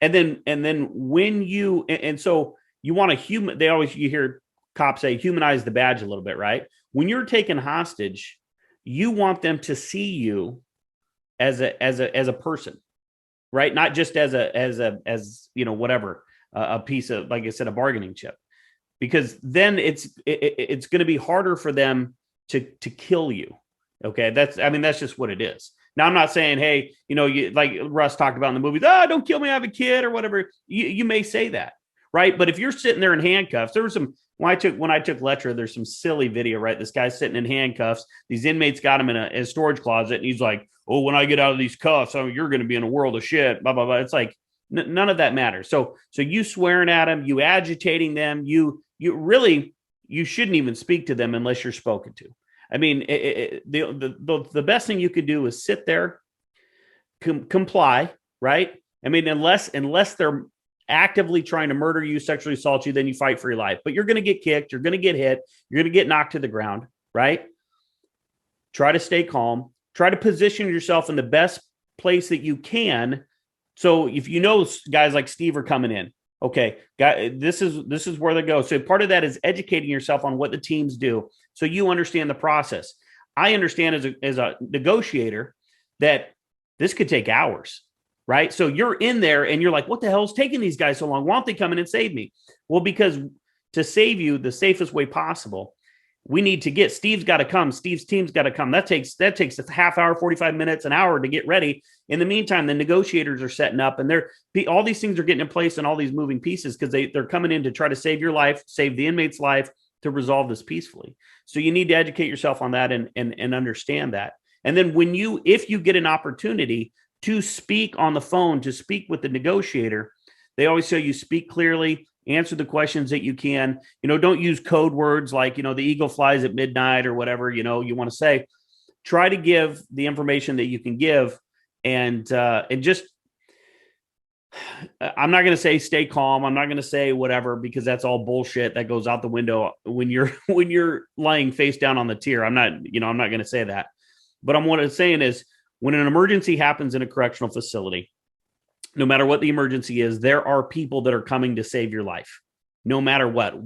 And then when so you want to you hear cops say, humanize the badge a little bit, right? When you're taken hostage, you want them to see you as a person, right? Not just as whatever, a piece of, like I said, a bargaining chip, because then it's going to be harder for them to kill you. Okay. That's just what it is. Now, I'm not saying, hey, you like Russ talked about in the movies, don't kill me, I have a kid or whatever. You may say that, right? But if you're sitting there in handcuffs, there was some, when I took Letra, there's some silly video, right? This guy's sitting in handcuffs. These inmates got him in a storage closet, and he's like, oh, when I get out of these cuffs, you're going to be in a world of shit, blah, blah, blah. It's like, none of that matters. So you swearing at them, you agitating them, you really, you shouldn't even speak to them unless you're spoken to. I mean, the best thing you could do is sit there, comply, right? I mean, unless they're actively trying to murder you, sexually assault you, then you fight for your life. But you're going to get kicked, you're going to get hit, you're going to get knocked to the ground, right? Try to stay calm. Try to position yourself in the best place that you can. So if guys like Steve are coming in, okay, this is where they go. So part of that is educating yourself on what the teams do, so you understand the process. I understand as a negotiator that this could take hours, right? So you're in there and you're like, what the hell is taking these guys so long? Why don't they come in and save me? Well, because to save you the safest way possible, we need to get Steve's got to come. Steve's team's got to come. That takes a half hour, 45 minutes, an hour to get ready. In the meantime, the negotiators are setting up, and all these things are getting in place and all these moving pieces because they're coming in to try to save your life, save the inmate's life, to resolve this peacefully. So you need to educate yourself on that and understand that. And then if you get an opportunity to speak on the phone, to speak with the negotiator, they always say you speak clearly, answer the questions that you can, don't use code words like, the eagle flies at midnight or whatever, you want to say. Try to give the information that you can give, and just, I'm not going to say stay calm. I'm not going to say whatever, because that's all bullshit that goes out the window when you're lying face down on the tier. I'm not going to say that. But what I'm saying is, when an emergency happens in a correctional facility, no matter what the emergency is, there are people that are coming to save your life, no matter what. And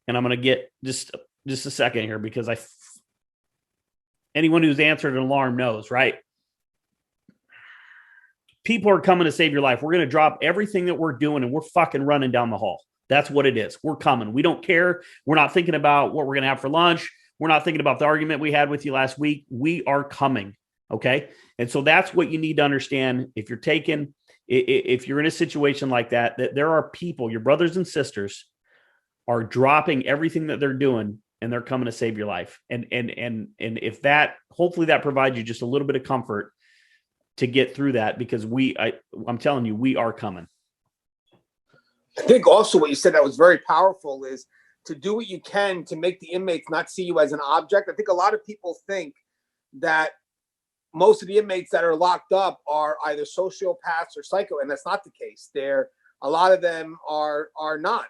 I'm going to get just a second here, because anyone who's answered an alarm knows, right? People are coming to save your life. We're going to drop everything that we're doing and we're fucking running down the hall. That's what it is. We're coming. We don't care. We're not thinking about what we're going to have for lunch. We're not thinking about the argument we had with you last week. We are coming. Okay. And so that's what you need to understand. If you're in a situation like that there are people, your brothers and sisters, are dropping everything that they're doing and they're coming to save your life. And if that, hopefully that provides you just a little bit of comfort to get through that, because I'm telling you, we are coming. I think also what you said that was very powerful is to do what you can to make the inmates not see you as an object. I think a lot of people think that most of the inmates that are locked up are either sociopaths or psycho, and that's not the case. A lot of them are not.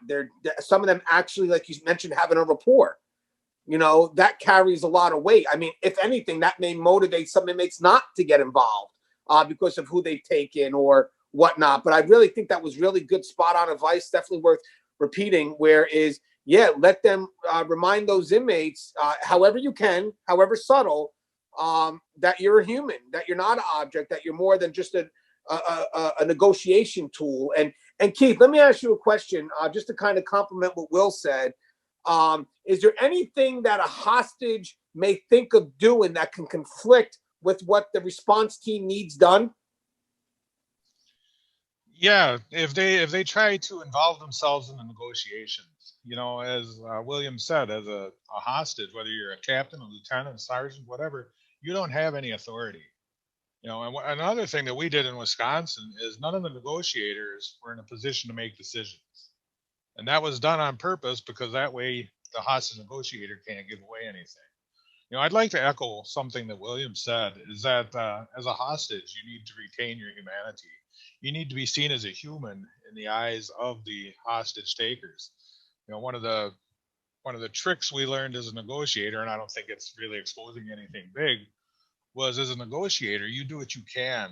Some of them actually, like you mentioned, having a rapport. That carries a lot of weight. I mean, if anything, that may motivate some inmates not to get involved because of who they've taken or whatnot. But I really think that was really good, spot on advice, definitely worth repeating, let them remind those inmates, however you can, however subtle, that you're a human, that you're not an object, that you're more than just a negotiation tool. And Keith, let me ask you a question, just to kind of complement what Will said. Is there anything that a hostage may think of doing that can conflict with what the response team needs done? Yeah, if they try to involve themselves in the negotiations, as William said, as a hostage, whether you're a captain, a lieutenant, a sergeant, whatever, you don't have any authority. And another thing that we did in Wisconsin is none of the negotiators were in a position to make decisions. And that was done on purpose, because that way the hostage negotiator can't give away anything. I'd like to echo something that William said, is that as a hostage, you need to retain your humanity. You need to be seen as a human in the eyes of the hostage takers. One of the tricks we learned as a negotiator, and I don't think it's really exposing anything big, was as a negotiator, you do what you can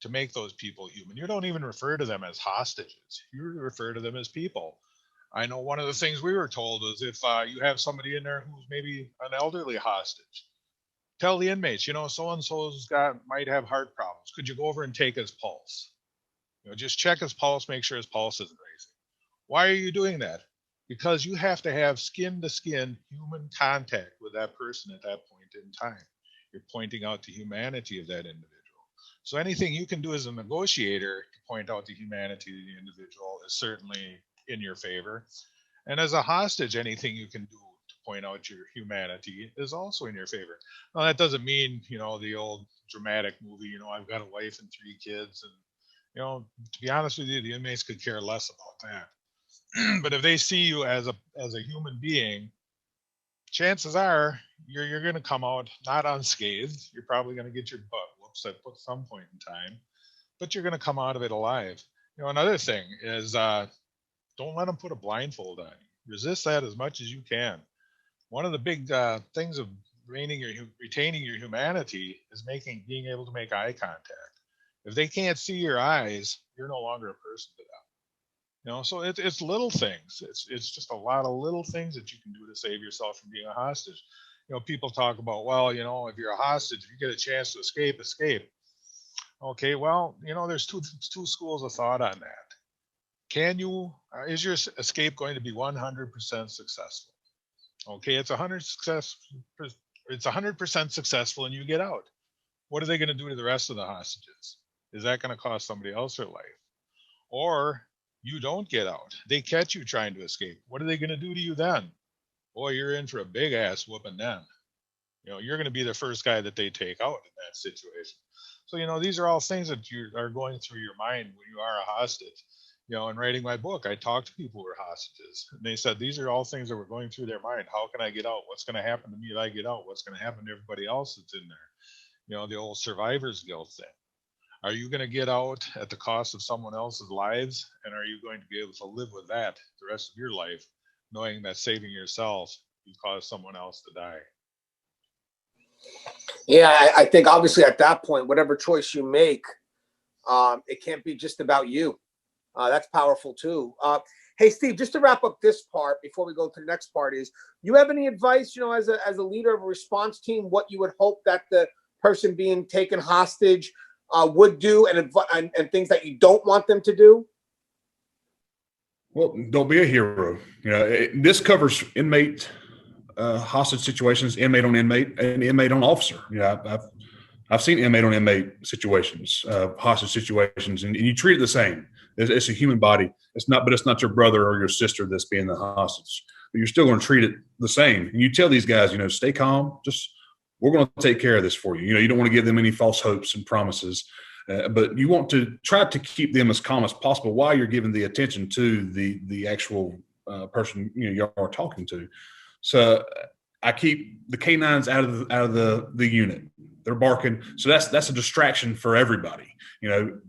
to make those people human. You don't even refer to them as hostages. You refer to them as people. I know one of the things we were told is if you have somebody in there who's maybe an elderly hostage, tell the inmates, so-and-so's might have heart problems. Could you go over and take his pulse? Just check his pulse, make sure his pulse isn't racing. Why are you doing that? Because you have to have skin-to-skin human contact with that person at that point in time. You're pointing out the humanity of that individual. So anything you can do as a negotiator to point out the humanity of the individual is certainly in your favor. And as a hostage, anything you can do to point out your humanity is also in your favor. Now, that doesn't mean, the old dramatic movie, I've got a wife and 3 kids. And, to be honest with you, the inmates could care less about that. But if they see you as a human being, chances are you're going to come out not unscathed. You're probably going to get your butt whoops at some point in time, but you're going to come out of it alive. Another thing is don't let them put a blindfold on you. Resist that as much as you can. One of the big things of retaining your humanity is being able to make eye contact. If they can't see your eyes, you're no longer a person to them. So it's little things. It's just a lot of little things that you can do to save yourself from being a hostage. People talk about, well, if you're a hostage, if you get a chance to escape. Okay, well, there's two schools of thought on that. Is your escape going to be 100% successful? Okay, it's 100% successful and you get out. What are they going to do to the rest of the hostages? Is that going to cost somebody else their life? Or you don't get out. They catch you trying to escape. What are they going to do to you then? Boy, you're in for a big ass whooping then. You're going to be the first guy that they take out in that situation. So, these are all things that you are going through your mind when you are a hostage. In writing my book, I talked to people who were hostages. And they said, these are all things that were going through their mind. How can I get out? What's going to happen to me if I get out? What's going to happen to everybody else that's in there? The old survivor's guilt thing. Are you going to get out at the cost of someone else's lives? And are you going to be able to live with that the rest of your life, knowing that saving yourself, you cause someone else to die? Yeah, I think obviously at that point, whatever choice you make, it can't be just about you. That's powerful too. Hey, Steve, just to wrap up this part before we go to the next part is, you have any advice, as a leader of a response team, what you would hope that the person being taken hostage would do and things that you don't want them to do? Well, don't be a hero. This covers inmate hostage situations, inmate on inmate, and inmate on officer. I've seen inmate on inmate situations, hostage situations, and you treat it the same. It's a human body. It's not your brother or your sister that's being the hostage. But you're still going to treat it the same. And you tell these guys, stay calm. We're going to take care of this for you. You don't want to give them any false hopes and promises, but you want to try to keep them as calm as possible while you're giving the attention to the actual person you are talking to. So I keep the canines out of the unit. They're barking, so that's a distraction for everybody.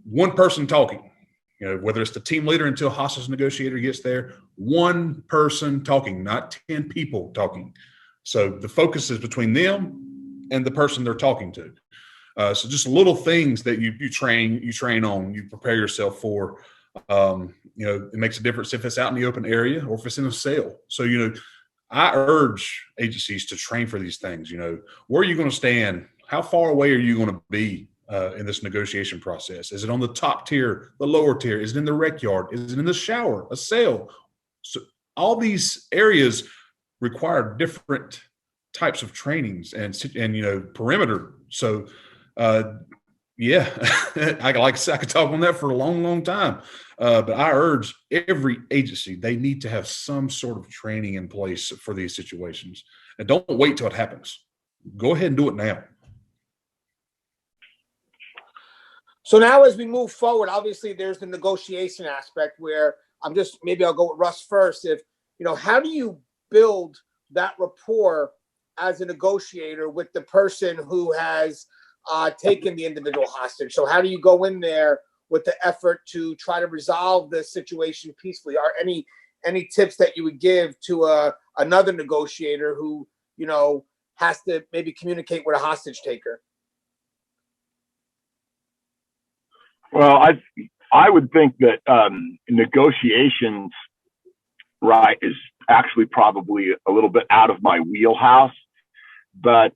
One person talking. Whether it's the team leader until hostage negotiator gets there, one person talking, not 10 people talking. So the focus is between them and the person they're talking to. So just little things that you train on, you prepare yourself for. It makes a difference if it's out in the open area or if it's in a cell. So, I urge agencies to train for these things. Where are you going to stand? How far away are you going to be in this negotiation process? Is it on the top tier, the lower tier? Is it in the rec yard? Is it in the shower, a cell? So all these areas require different types of trainings and perimeter. So, yeah, I could talk on that for a long, long time. But I urge every agency, they need to have some sort of training in place for these situations. And don't wait till it happens. Go ahead and do it now. So now as we move forward, obviously there's the negotiation aspect where maybe I'll go with Russ first. How do you build that rapport as a negotiator with the person who has taken the individual hostage? So how do you go in there with the effort to try to resolve the situation peacefully? Are any tips that you would give to another negotiator who, has to maybe communicate with a hostage taker? Well, I would think that negotiations, right, is actually probably a little bit out of my wheelhouse, but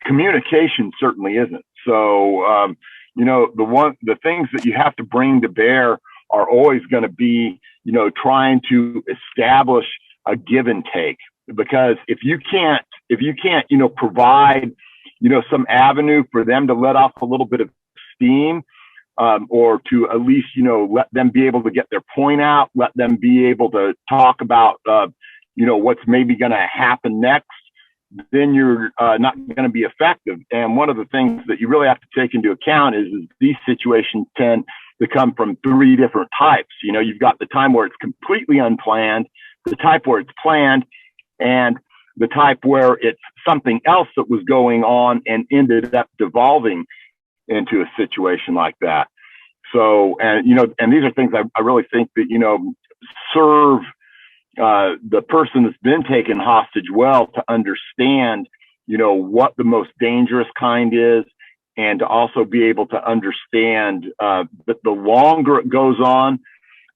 communication certainly isn't. So, the things that you have to bring to bear are always going to be, trying to establish a give and take. Because if you can't, provide some avenue for them to let off a little bit of steam, or to at least, let them be able to get their point out, let them be able to talk about, what's maybe going to happen next, then you're not going to be effective. And one of the things that you really have to take into account is these situations tend to come from three different types. You've got the time where it's completely unplanned, the type where it's planned, and the type where it's something else that was going on and ended up devolving into a situation like that. So, and these are things I really think that, serve the person that's been taken hostage well to understand, what the most dangerous kind is, and to also be able to understand that the longer it goes on,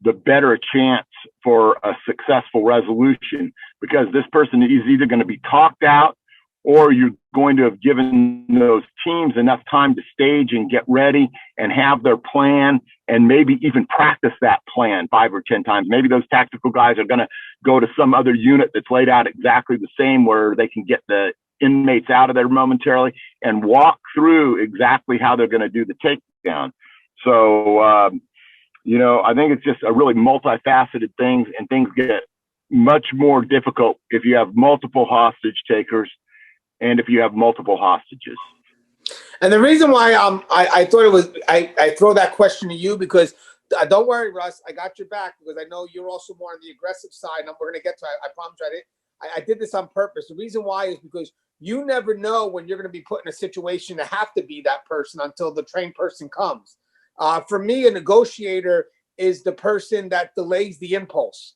the better a chance for a successful resolution, because this person is either going to be talked out, or you're going to have given those teams enough time to stage and get ready and have their plan, and maybe even practice that plan 5 or 10 times. Maybe those tactical guys are going to go to some other unit that's laid out exactly the same, where they can get the inmates out of there momentarily and walk through exactly how they're going to do the takedown. So, I think it's just a really multifaceted thing, and things get much more difficult if you have multiple hostage takers and if you have multiple hostages. And the reason why I thought it was, I throw that question to you because don't worry, Russ, I got your back, because I know you're also more on the aggressive side, and we're going to get to it. I promise I did this on purpose. The reason why is because you never know when you're going to be put in a situation to have to be that person until the trained person comes. For me, a negotiator is the person that delays the impulse.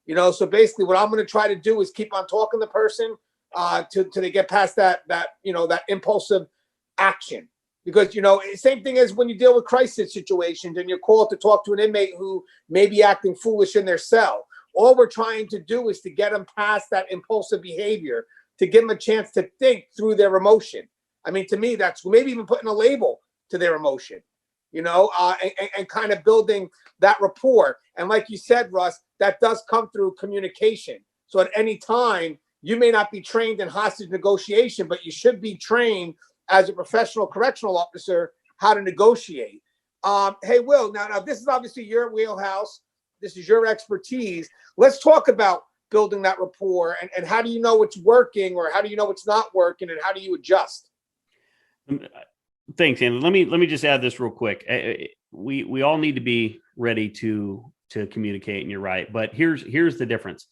So basically what I'm going to try to do is keep on talking to the person till they get past that impulsive action. Because, same thing as when you deal with crisis situations and you're called to talk to an inmate who may be acting foolish in their cell. All we're trying to do is to get them past that impulsive behavior, to give them a chance to think through their emotion. I mean, to me, that's maybe even putting a label to their emotion, and kind of building that rapport. And like you said, Russ, that does come through communication. So at any time, you may not be trained in hostage negotiation, but you should be trained as a professional correctional officer how to negotiate. Hey, Will, now this is obviously your wheelhouse. This is your expertise. Let's talk about building that rapport, and how do you know it's working, or how do you know it's not working, and how do you adjust? Thanks, Andy. Let me just add this real quick. We all need to be ready to communicate, and you're right. But here's the difference.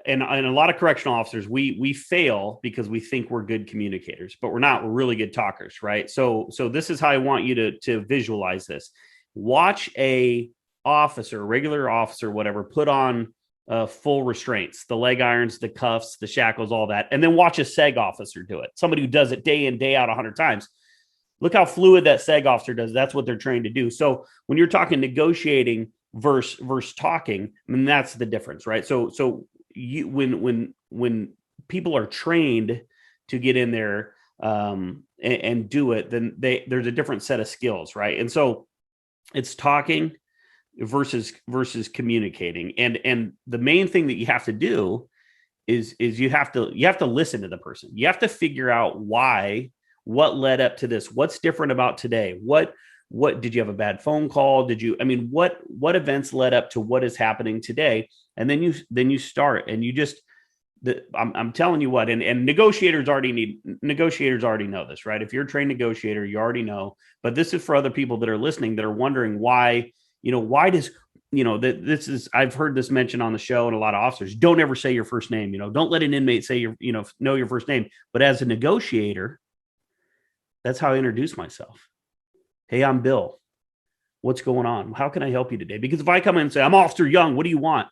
And a lot of correctional officers, we fail because we think we're good communicators, but we're not. We're really good talkers, right? So this is how I want you to visualize this. Watch a regular officer, whatever, put on full restraints, the leg irons, the cuffs, the shackles, all that. And then watch a SEG officer do it. Somebody who does it day in, day out 100 times. Look how fluid that SEG officer does. That's what they're trained to do. So when you're talking negotiating versus talking, I mean, that's the difference, right? So you, when people are trained to get in there and do it, then there's a different set of skills, right? And so it's talking versus communicating. And the main thing that you have to do is you have to listen to the person. You have to figure out what led up to this, what's different about today, what did you have a bad phone call? What events led up to what is happening today? And then you start, and you just, I'm telling you what, and negotiators already know this, right? If you're a trained negotiator, you already know, but this is for other people that are listening that are wondering why does, this is, I've heard this mentioned on the show, and a lot of officers don't ever say your first name, don't let an inmate say know your first name. But as a negotiator, that's how I introduce myself. Hey, I'm Bill. What's going on? How can I help you today? Because if I come in and say, I'm Officer Young, what do you want?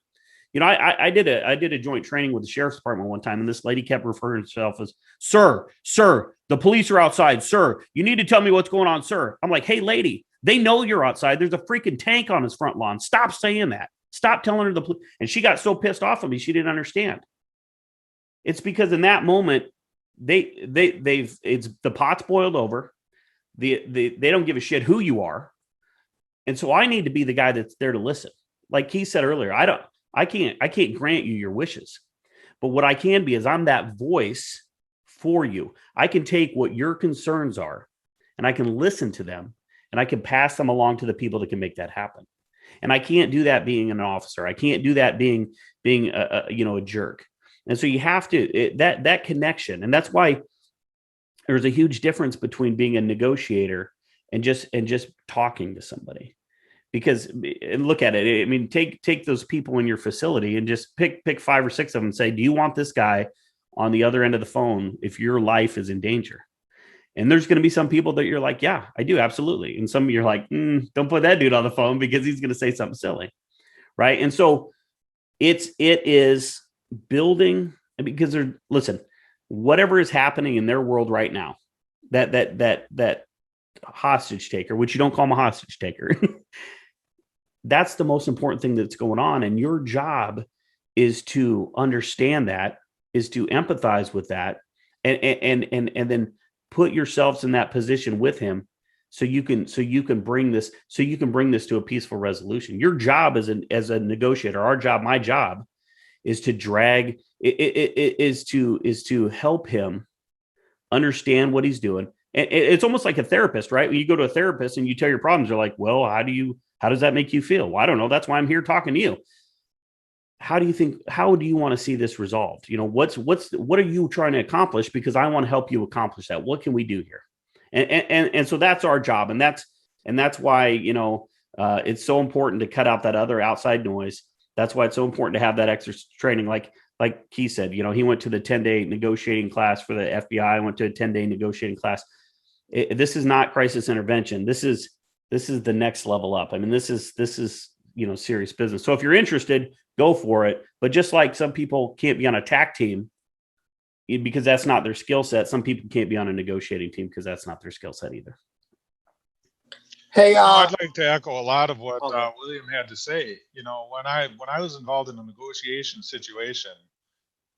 I did a joint training with the sheriff's department one time, and this lady kept referring to herself as, sir, the police are outside. Sir, you need to tell me what's going on, sir. I'm like, hey, lady, they know you're outside. There's a freaking tank on his front lawn. Stop saying that. Stop telling her the police. And she got so pissed off at me, she didn't understand. It's because in that moment, it's the pot's boiled over. They don't give a shit who you are. And so I need to be the guy that's there to listen. Like he said earlier, I can't grant you your wishes, but what I can be is I'm that voice for you. I can take what your concerns are and I can listen to them and I can pass them along to the people that can make that happen. And I can't do that being an officer. I can't do that being a jerk. And so you have to that connection. And that's why there's a huge difference between being a negotiator and just talking to somebody. Because, and look at it. I mean, take those people in your facility and just pick 5 or 6 of them and say, do you want this guy on the other end of the phone if your life is in danger? And there's going to be some people that you're like, yeah, I do, absolutely. And some of you're like, don't put that dude on the phone because he's going to say something silly, right? And so it is building, because listen, whatever is happening in their world right now, that hostage taker, which you don't call him a hostage taker, that's the most important thing that's going on. And your job is to understand that, is to empathize with that, and then put yourselves in that position with him so you can bring this to a peaceful resolution. Your job as a negotiator, my job is to is to help him understand what he's doing. And it's almost like a therapist, right? When you go to a therapist and you tell your problems, they're like, well, how does that make you feel? Well, I don't know. That's why I'm here talking to you. How do you want to see this resolved? What are you trying to accomplish? Because I want to help you accomplish that. What can we do here? And so that's our job. And that's why, it's so important to cut out that other outside noise. That's why it's so important to have that extra training. Like Keith said, he went to the 10-day negotiating class for the FBI. I went to a 10-day negotiating class. This is not crisis intervention. This is the next level up. I mean, this is serious business. So if you're interested, go for it. But just like some people can't be on a TAC team because that's not their skill set, some people can't be on a negotiating team because that's not their skill set either. Hey, I'd like to echo a lot of what William had to say. When I was involved in a negotiation situation,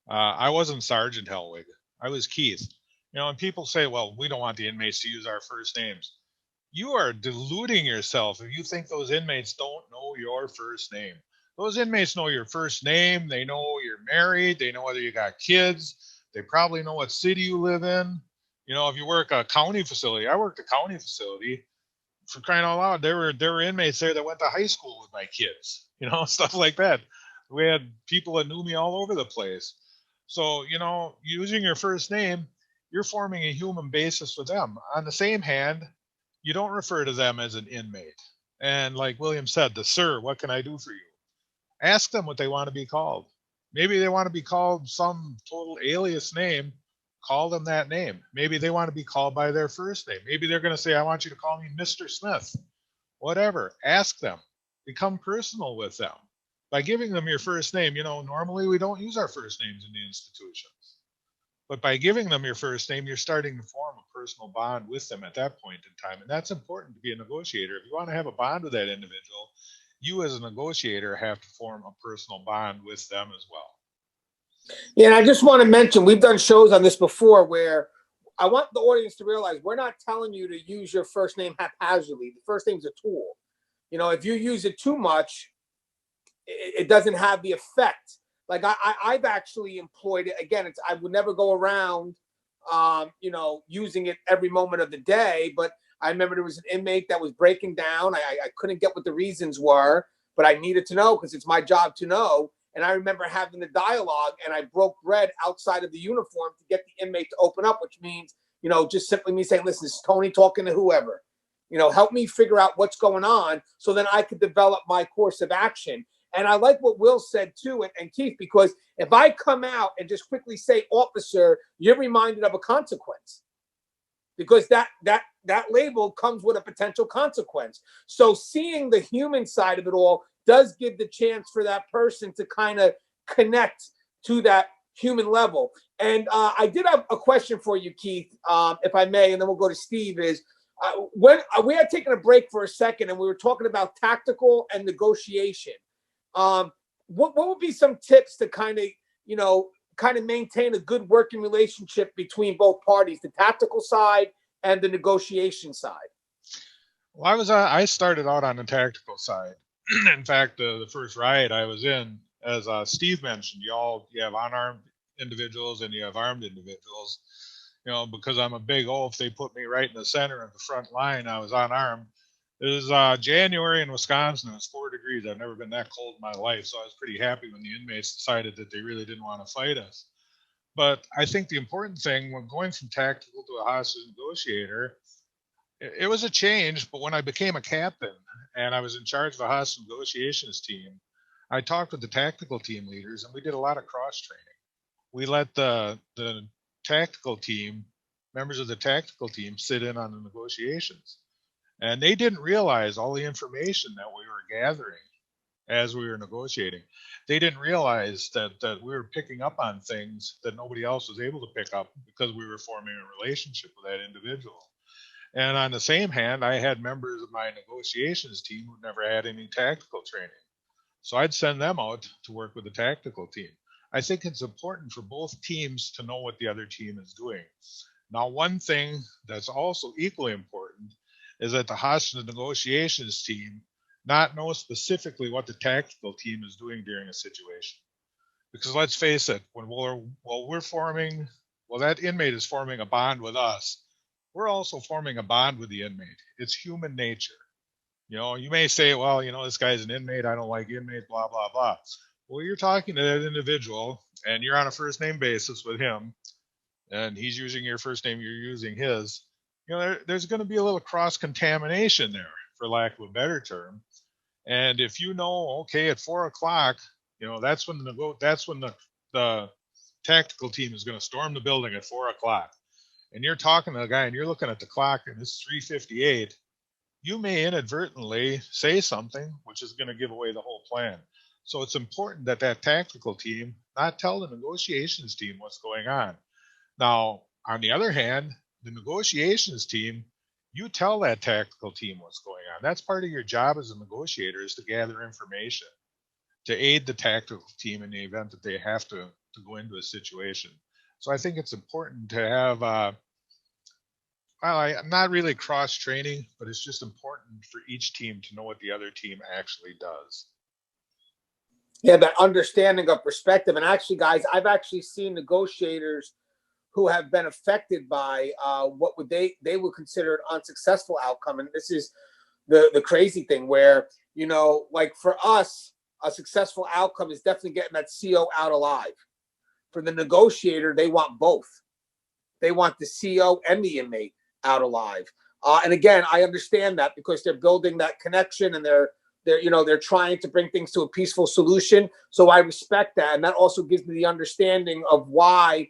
I wasn't Sergeant Hellwig. I was Keith. And people say, well, we don't want the inmates to use our first names. You are deluding yourself if you think those inmates don't know your first name. Those inmates know your first name. They know you're married. They know whether you got kids. They probably know what city you live in. If you work a county facility, I worked a county facility. For crying out loud, there were inmates there that went to high school with my kids, stuff like that. We had people that knew me all over the place. So, using your first name, you're forming a human basis with them. On the same hand, you don't refer to them as an inmate. And like William said, sir, what can I do for you? Ask them what they want to be called. Maybe they want to be called some total alias name. Call them that name. Maybe they want to be called by their first name. Maybe they're going to say, I want you to call me Mr. Smith. Whatever. Ask them. Become personal with them. By giving them your first name, normally we don't use our first names in the institutions. But by giving them your first name, you're starting to form a personal bond with them at that point in time. And that's important to be a negotiator. If you want to have a bond with that individual, you as a negotiator have to form a personal bond with them as well. Yeah, and I just want to mention, we've done shows on this before where I want the audience to realize we're not telling you to use your first name haphazardly. The first name's a tool. If you use it too much, it doesn't have the effect. Like I've actually employed it. Again, I would never go around, using it every moment of the day. But I remember there was an inmate that was breaking down. I couldn't get what the reasons were, but I needed to know because it's my job to know. And I remember having the dialogue, and I broke bread outside of the uniform to get the inmate to open up, which means, just simply me saying, listen, this is Tony talking to whoever, help me figure out what's going on so then I could develop my course of action. And I like what Will said too, and Keith, because if I come out and just quickly say, officer, you're reminded of a consequence. Because that label comes with a potential consequence. So seeing the human side of it all does give the chance for that person to kind of connect to that human level. And I did have a question for you, Keith, if I may, and then we'll go to Steve, is when we had taken a break for a second and we were talking about tactical and negotiation. What would be some tips to kind of maintain a good working relationship between both parties, the tactical side and the negotiation side? Well, I started out on the tactical side. In fact, the first riot I was in, as Steve mentioned, you have unarmed individuals and you have armed individuals. because I'm a big oaf, they put me right in the center of the front line. I was unarmed. It was January in Wisconsin. It was 4 degrees. I've never been that cold in my life. So I was pretty happy when the inmates decided that they really didn't want to fight us. But I think the important thing when going from tactical to a hostage negotiator, it was a change. But when I became a captain and I was in charge of the hostage negotiations team, I talked with the tactical team leaders and we did a lot of cross training. We let the tactical team, members of the tactical team, sit in on the negotiations. And they didn't realize all the information that we were gathering as we were negotiating. They didn't realize that we were picking up on things that nobody else was able to pick up because we were forming a relationship with that individual. And on the same hand, I had members of my negotiations team who never had any tactical training. So I'd send them out to work with the tactical team. I think it's important for both teams to know what the other team is doing. Now, one thing that's also equally important is that the hostage negotiations team not know specifically what the tactical team is doing during a situation. Because let's face it, when that inmate is forming a bond with us, we're also forming a bond with the inmate. It's human nature. You may say, well, this guy's an inmate. I don't like inmates, blah, blah, blah. Well, you're talking to that individual and you're on a first name basis with him and he's using your first name, you're using his. There's going to be a little cross contamination there, for lack of a better term. And if okay, at 4 o'clock, that's when the tactical team is going to storm the building at 4 o'clock. And you're talking to a guy and you're looking at the clock and it's 3:58. You may inadvertently say something which is going to give away the whole plan. So it's important that tactical team not tell the negotiations team what's going on. Now, on the other hand, the negotiations team, you tell that tactical team what's going on. That's part of your job as a negotiator, is to gather information, to aid the tactical team in the event that they have to go into a situation. So I think it's important to have, not really cross-training, but it's just important for each team to know what the other team actually does. Yeah, that understanding of perspective. And actually, guys, I've actually seen negotiators who have been affected by what they would consider an unsuccessful outcome. And this is the crazy thing where, like for us, a successful outcome is definitely getting that CO out alive. For the negotiator, they want both. They want the CO and the inmate out alive. And again, I understand that because they're building that connection and they're trying to bring things to a peaceful solution. So I respect that. And that also gives me the understanding of why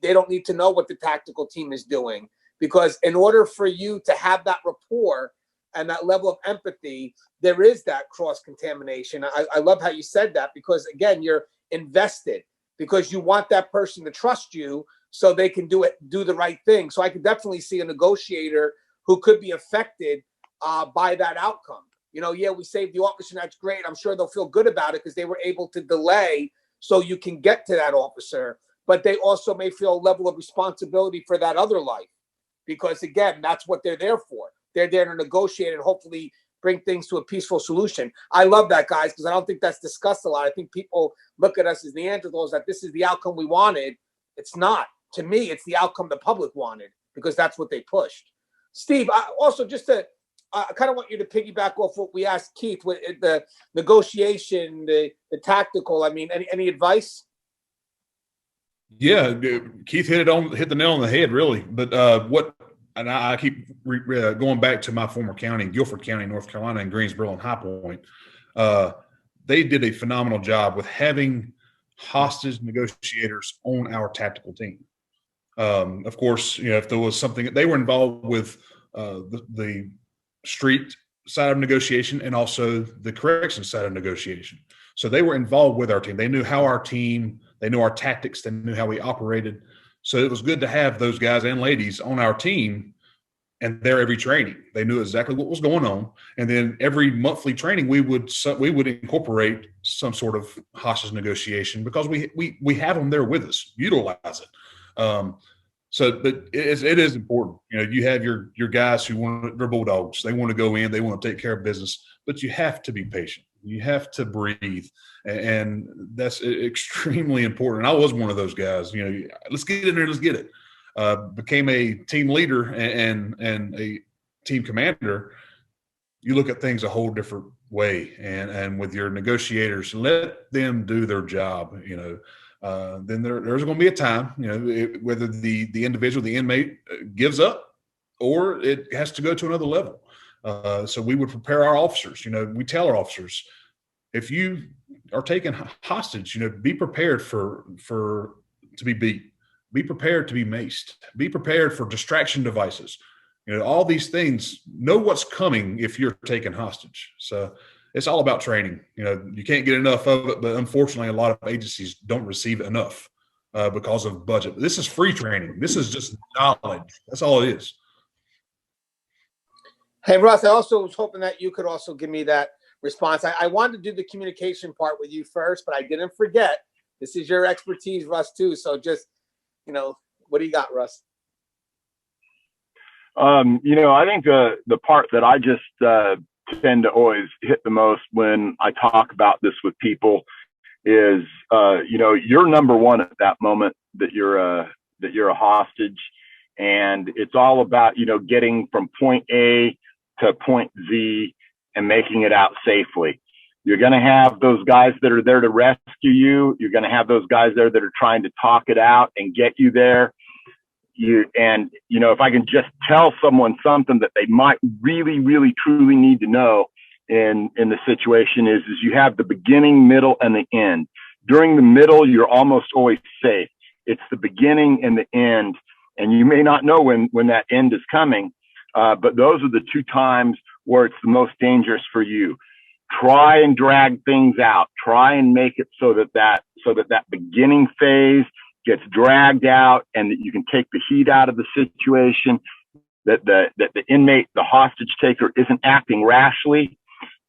they don't need to know what the tactical team is doing. Because in order for you to have that rapport and that level of empathy, there is that cross-contamination. I love how you said that, because again, you're invested, because you want that person to trust you so they can do the right thing. So I could definitely see a negotiator who could be affected by that outcome. We saved the officer, that's great. I'm sure they'll feel good about it because they were able to delay so you can get to that officer. But they also may feel a level of responsibility for that other life, because again, that's what they're there for. They're there to negotiate and hopefully bring things to a peaceful solution. I love that, guys, because I don't think that's discussed a lot. I think people look at us as Neanderthals, that this is the outcome we wanted. It's not. To me, it's the outcome the public wanted, because that's what they pushed. Steve, I kind of want you to piggyback off what we asked Keith with the negotiation, the tactical. I mean, any advice? Yeah, Keith hit the nail on the head, really. But and I keep going back to my former county, Guilford County, North Carolina, and Greensboro and High Point. They did a phenomenal job with having hostage negotiators on our tactical team. Of course, if there was something, they were involved with the street side of negotiation and also the correction side of negotiation. So they were involved with our team. They knew they knew our tactics, they knew how we operated. So it was good to have those guys and ladies on our team and their every training. They knew exactly what was going on. And then every monthly training, we would incorporate some sort of hostage negotiation, because we have them there with us, utilize it. But it is important. You have your guys they're bulldogs. They want to go in, they want to take care of business, but you have to be patient. You have to breathe. And that's extremely important. I was one of those guys, let's get in there, let's get it. became a team leader and a team commander, you look at things a whole different way. And with your negotiators, let them do their job. Then there's going to be a time, whether the individual, the inmate, gives up, or it has to go to another level. So we would prepare our officers. We tell our officers, if you are taken hostage, be prepared to be beat. Be prepared to be maced. Be prepared for distraction devices. All these things. Know what's coming if you're taken hostage. So it's all about training. You can't get enough of it, but unfortunately, a lot of agencies don't receive enough because of budget. This is free training. This is just knowledge. That's all it is. Hey, Russ, I also was hoping that you could also give me that response. I wanted to do the communication part with you first, but I didn't forget. This is your expertise, Russ, too. So just, what do you got, Russ? I think the part that I just tend to always hit the most when I talk about this with people is, you're number one at that moment that you're a hostage, and it's all about, getting from point A to point Z and making it out safely. You're going to have those guys that are there to rescue you. You're going to have those guys there that are trying to talk it out and get you there. If I can just tell someone something that they might really, really, truly need to know in the situation is you have the beginning, middle, and the end. During the middle, you're almost always safe. It's the beginning and the end, and you may not know when that end is coming, but those are the two times where it's the most dangerous for you. Try and drag things out. Try and make it so that beginning phase gets dragged out, and that you can take the heat out of the situation, that the inmate, the hostage taker, isn't acting rashly.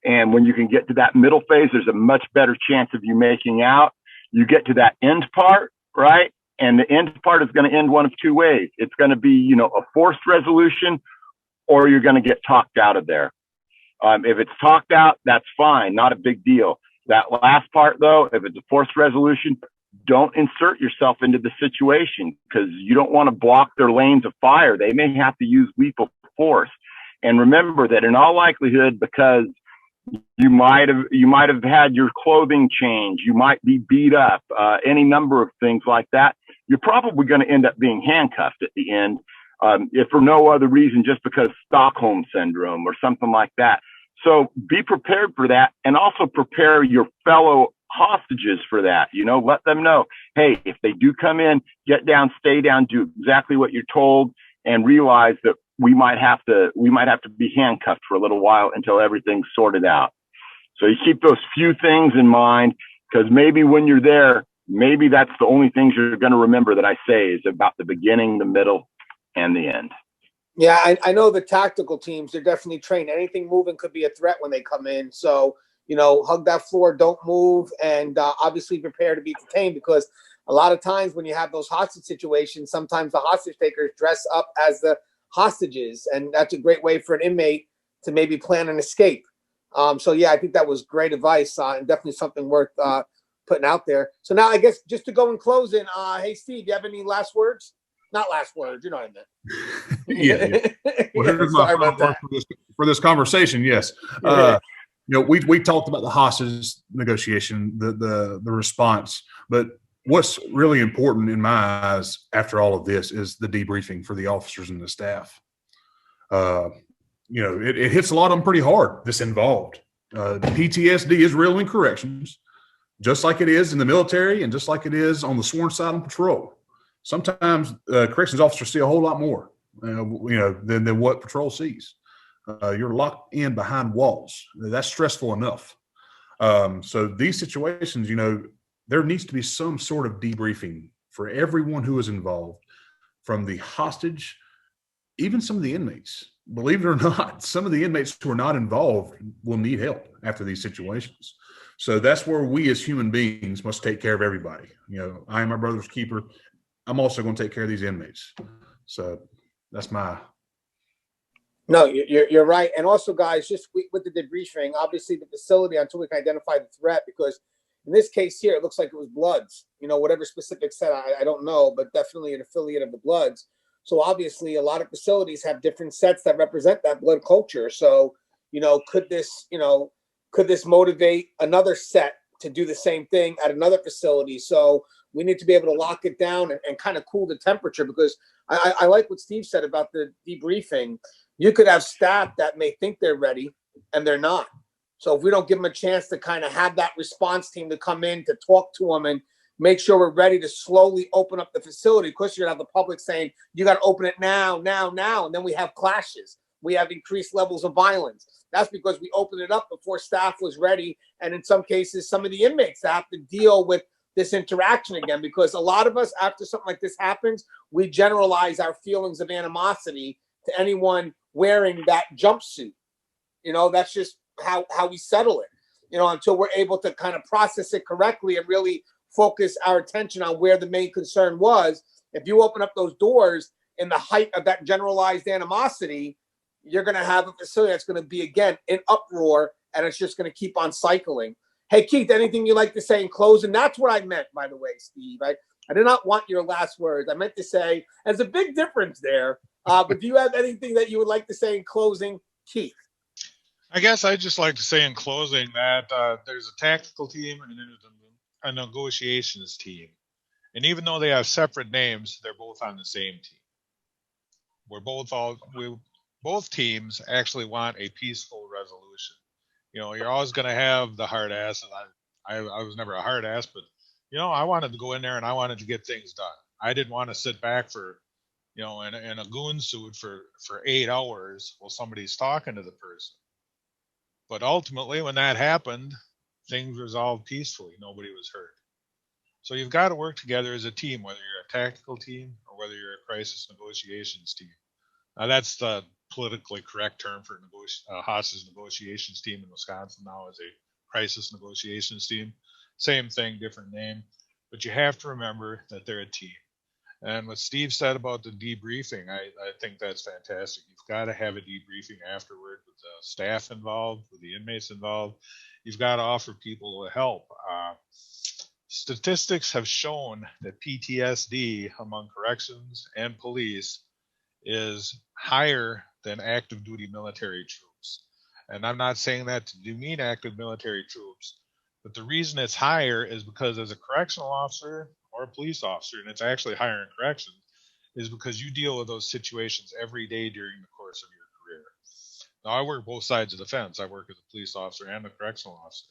And when you can get to that middle phase, there's a much better chance of you making out. You get to that end part, right? And the end part is going to end one of two ways. It's going to be, a forced resolution, or you're going to get talked out of there. If it's talked out, that's fine. Not a big deal. That last part, though, if it's a forced resolution, don't insert yourself into the situation, because you don't want to block their lanes of fire. They may have to use lethal force. And remember that in all likelihood, because you might have had your clothing changed, you might be beat up, any number of things like that, you're probably going to end up being handcuffed at the end, if for no other reason, just because Stockholm syndrome or something like that. So be prepared for that, and also prepare your fellow hostages for that. Let them know, hey, if they do come in, get down, stay down, do exactly what you're told, and realize that we might have to be handcuffed for a little while until everything's sorted out. So you keep those few things in mind, because maybe when you're there, maybe that's the only things you're going to remember that I say is about the beginning, the middle, and the end. Yeah, I know the tactical teams, they're definitely trained. Anything moving could be a threat when they come in. So, hug that floor, don't move, and obviously prepare to be detained, because a lot of times when you have those hostage situations, sometimes the hostage takers dress up as the hostages, and that's a great way for an inmate to maybe plan an escape. So yeah, I think that was great advice, and definitely something worth putting out there. So now I guess just to go in closing, hey Steve, you have any last words? Not last words, you know what I meant. Yeah. Well, here's my Sorry final about word that. for this conversation. Yes. We talked about the hostage negotiation, the response, but what's really important in my eyes after all of this is the debriefing for the officers and the staff. It hits a lot of them pretty hard, this involved. PTSD is real in corrections, just like it is in the military and just like it is on the sworn side on patrol. Sometimes corrections officers see a whole lot more, than what patrol sees. You're locked in behind walls. That's stressful enough. So these situations, there needs to be some sort of debriefing for everyone who is involved, from the hostage, even some of the inmates. Believe it or not, some of the inmates who are not involved will need help after these situations. So that's where we as human beings must take care of everybody. I am my brother's keeper. I'm also going to take care of these inmates. So that's my. No, you're right. And also, guys, just with the debriefing, obviously the facility, until we can identify the threat, because In this case here, it looks like it was Bloods, whatever specific set, I don't know, but definitely an affiliate of the Bloods. So obviously a lot of facilities have different sets that represent that blood culture. So, could this motivate another set to do the same thing at another facility? So we need to be able to lock it down and kind of cool the temperature, because I like what Steve said about the debriefing. You could have staff that may think they're ready and they're not. So if we don't give them a chance to kind of have that response team to come in to talk to them and make sure we're ready to slowly open up the facility, of course, you're going to have the public saying, you got to open it now. And then we have clashes. We have increased levels of violence. That's because we opened it up before staff was ready. And in some cases, some of the inmates have to deal with this interaction again, because a lot of us, after something like this happens, we generalize our feelings of animosity to anyone wearing that jumpsuit. That's just how we settle it, until we're able to kind of process it correctly and really focus our attention on where the main concern was. If you open up those doors in the height of that generalized animosity, you're going to have a facility that's going to be, again, in uproar, and it's just going to keep on cycling. Hey, Keith, anything you like to say in closing? That's what I meant, by the way, Steve. I did not want your last words. I meant to say, there's a big difference there. But do you have anything that you would like to say in closing, Keith? I guess I'd just like to say in closing that there's a tactical team and there's a negotiations team. And even though they have separate names, they're both on the same team. Both teams actually want a peaceful resolution. You're always going to have the hard asses. I was never a hard ass, but, I wanted to go in there and I wanted to get things done. I didn't want to sit back for, in a goon suit for 8 hours while somebody's talking to the person. But ultimately, when that happened, things resolved peacefully. Nobody was hurt. So you've got to work together as a team, whether you're a tactical team or whether you're a crisis negotiations team. Now, that's the politically correct term for Haas's negotiations team in Wisconsin now is a crisis negotiations team. Same thing, different name. But you have to remember that they're a team. And what Steve said about the debriefing, I think that's fantastic. You've got to have a debriefing afterward with the staff involved, with the inmates involved. You've got to offer people help. Statistics have shown that PTSD among corrections and police is higher than active duty military troops. And I'm not saying that to demean active military troops, but the reason it's higher is because as a correctional officer or a police officer, and it's actually higher in corrections, is because you deal with those situations every day during the course of your career. Now, I work both sides of the fence. I work as a police officer and a correctional officer.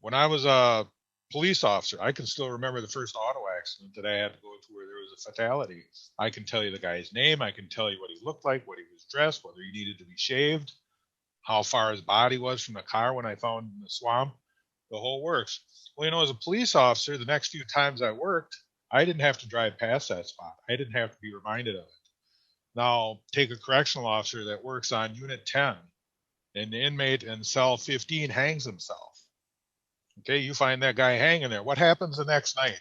When I was a police officer, I can still remember the first auto accident that I had to go to where there was a fatality. I can tell you the guy's name. I can tell you what he looked like, what he was dressed, whether he needed to be shaved, how far his body was from the car when I found him in the swamp, the whole works. Well, as a police officer, the next few times I worked, I didn't have to drive past that spot. I didn't have to be reminded of it. Now, take a correctional officer that works on Unit 10, and the inmate in cell 15 hangs himself. Okay, you find that guy hanging there. What happens the next night?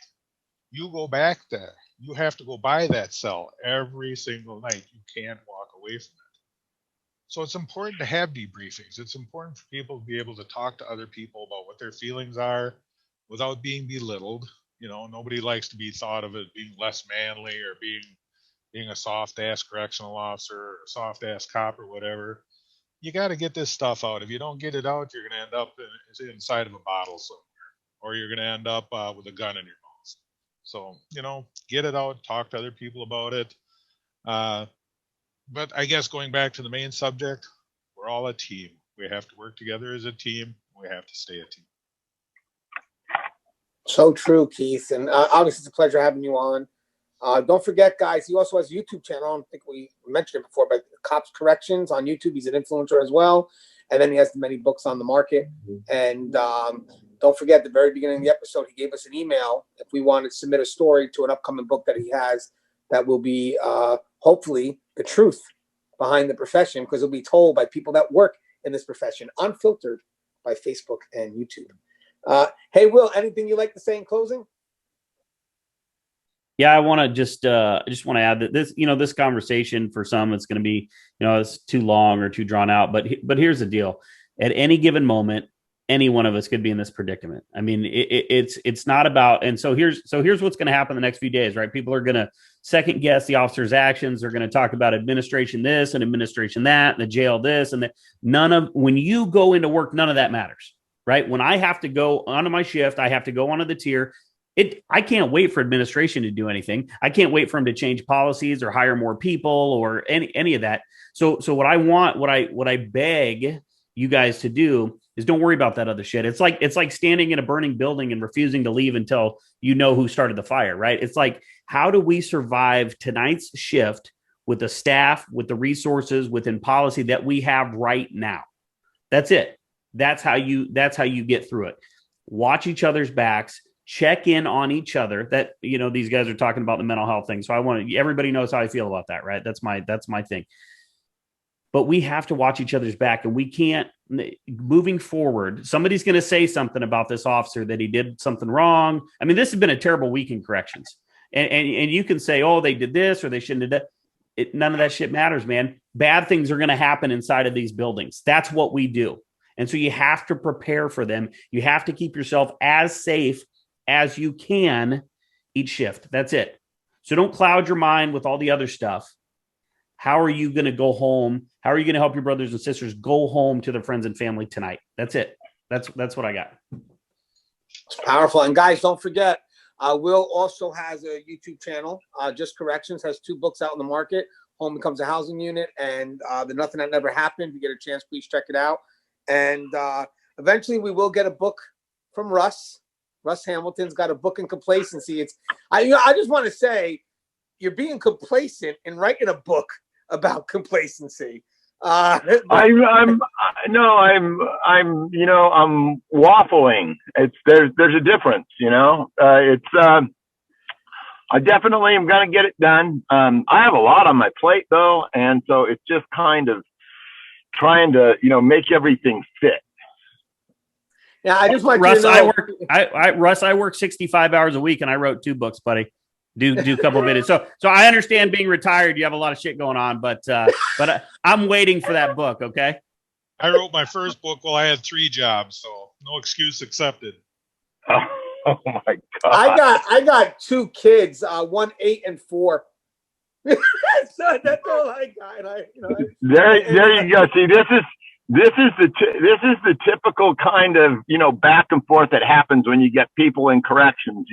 You go back there. You have to go by that cell every single night. You can't walk away from it. So it's important to have debriefings. It's important for people to be able to talk to other people about what their feelings are without being belittled. Nobody likes to be thought of as being less manly or being a soft-ass correctional officer or a soft-ass cop or whatever. You got to get this stuff out. If you don't get it out, you're going to end up inside of a bottle somewhere, or you're going to end up with a gun in your mouth. So, get it out, talk to other people about it. But I guess going back to the main subject, we're all a team. We have to work together as a team. We have to stay a team. So true, Keith. And obviously, it's a pleasure having you on. Don't forget, guys, he also has a YouTube channel. I don't think we mentioned it before, but Cops Corrections on YouTube. He's an influencer as well. And then he has many books on the market. And don't forget, at the very beginning of the episode, he gave us an email if we wanted to submit a story to an upcoming book that he has that will be hopefully the truth behind the profession, because it'll be told by people that work in this profession, unfiltered by Facebook and YouTube. Hey, Will, anything you'd like to say in closing? Yeah, I want to just want to add that this conversation for some, it's going to be, it's too long or too drawn out. But here's the deal. At any given moment, any one of us could be in this predicament. I mean, it's not about, and so here's what's going to happen the next few days, right? People are going to second guess the officer's actions. They're going to talk about administration this and administration that, and the jail this, and that. When you go into work, none of that matters, right? When I have to go onto my shift, I have to go onto the tier. I can't wait for administration to do anything. I can't wait for them to change policies or hire more people or any of that. So what I beg you guys to do is don't worry about that other shit. It's like standing in a burning building and refusing to leave until you know who started the fire, right? It's like, how do we survive tonight's shift with the staff, with the resources, within policy that we have right now? That's it. That's how you get through it. Watch each other's backs, check in on each other. That, these guys are talking about the mental health thing. So everybody knows how I feel about that, right? That's my thing. But we have to watch each other's back, and we can't, moving forward, somebody's going to say something about this officer that he did something wrong. I mean, this has been a terrible week in corrections. And you can say, oh, they did this or they shouldn't have done it. None of that shit matters, man. Bad things are going to happen inside of these buildings. That's what we do. And so you have to prepare for them. You have to keep yourself as safe as you can each shift. That's it. So don't cloud your mind with all the other stuff. How are you going to go home? How are you going to help your brothers and sisters go home to their friends and family tonight? That's it. That's what I got. It's powerful. And guys, don't forget, Will also has a YouTube channel. Just Corrections has 2 books out in the market. Home Becomes a Housing Unit and The Nothing That Never Happened. If you get a chance, please check it out. And eventually we will get a book from Russ. Russ Hamilton's got a book in complacency. I just want to say, you're being complacent in writing a book about complacency. I'm waffling. There's a difference, I definitely am going to get it done. I have a lot on my plate though. And so it's just kind of trying to, make everything fit. Yeah. I just want Russ, to know. Russ, I work 65 hours a week and I wrote 2 books, buddy. Do a couple of minutes. So I understand being retired, you have a lot of shit going on, but I'm waiting for that book. Okay. I wrote my first book while I had 3 jobs, so no excuse accepted. Oh my God. I got 2 kids, 1, 8 and 4. So that's all I got. There you go. See, this is the typical kind of, back and forth that happens when you get people in corrections,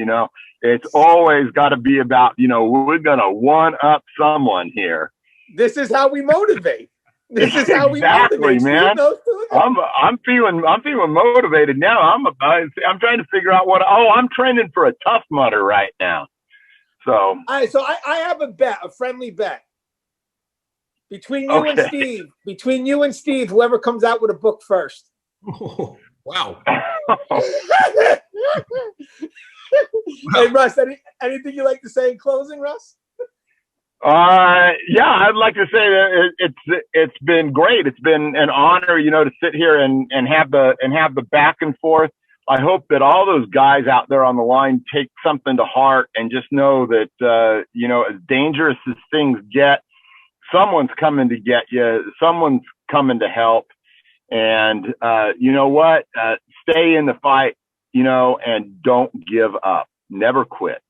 It's always got to be about, we're going to one up someone here. This is how we motivate. This is how we motivate, man. I'm feeling motivated now. I'm trying to figure out I'm training for a Tough Mudder right now. So, all right, so I have a friendly bet. Between you and Steve, whoever comes out with a book first. Oh, wow. Hey, Russ, anything you like to say in closing, Russ? Yeah, I'd like to say that it's been great. It's been an honor, to sit here and have the back and forth. I hope that all those guys out there on the line take something to heart and just know that, as dangerous as things get, someone's coming to get you. Someone's coming to help. And, you know what? Stay in the fight, and don't give up. Never quit.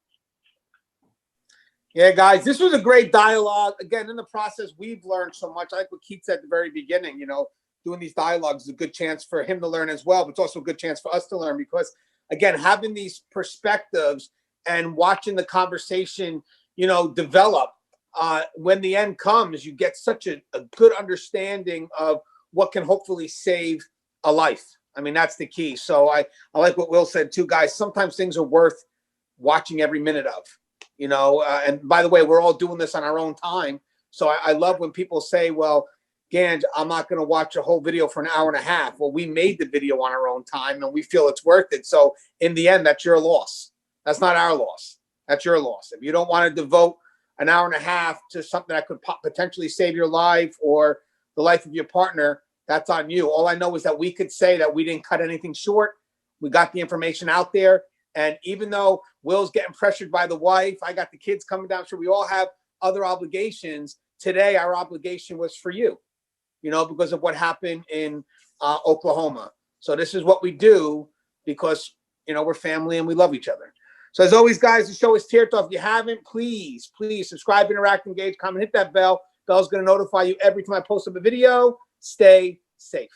Yeah, guys, this was a great dialogue. Again, in the process, we've learned so much. I like what Keith said at the very beginning, doing these dialogues is a good chance for him to learn as well. But it's also a good chance for us to learn because, again, having these perspectives and watching the conversation, develop, when the end comes, you get such a good understanding of what can hopefully save a life. I mean, that's the key. So I like what Will said too, guys. Sometimes things are worth watching every minute of, and by the way, we're all doing this on our own time. So I love when people say, well, Ganj, I'm not going to watch a whole video for an hour and a half. Well, we made the video on our own time and we feel it's worth it. So in the end, that's your loss. That's not our loss. That's your loss. If you don't want to devote an hour and a half to something that could potentially save your life or the life of your partner, that's on you. All I know is that we could say that we didn't cut anything short. We got the information out there. And even though Will's getting pressured by the wife, I got the kids coming down. So we all have other obligations. Today, our obligation was for you, because of what happened in Oklahoma. So this is what we do because, you know, we're family and we love each other. So as always, guys, the show is Tier Talk. If you haven't, please subscribe, interact, engage, comment, hit that bell. Bell's going to notify you every time I post up a video. Stay safe.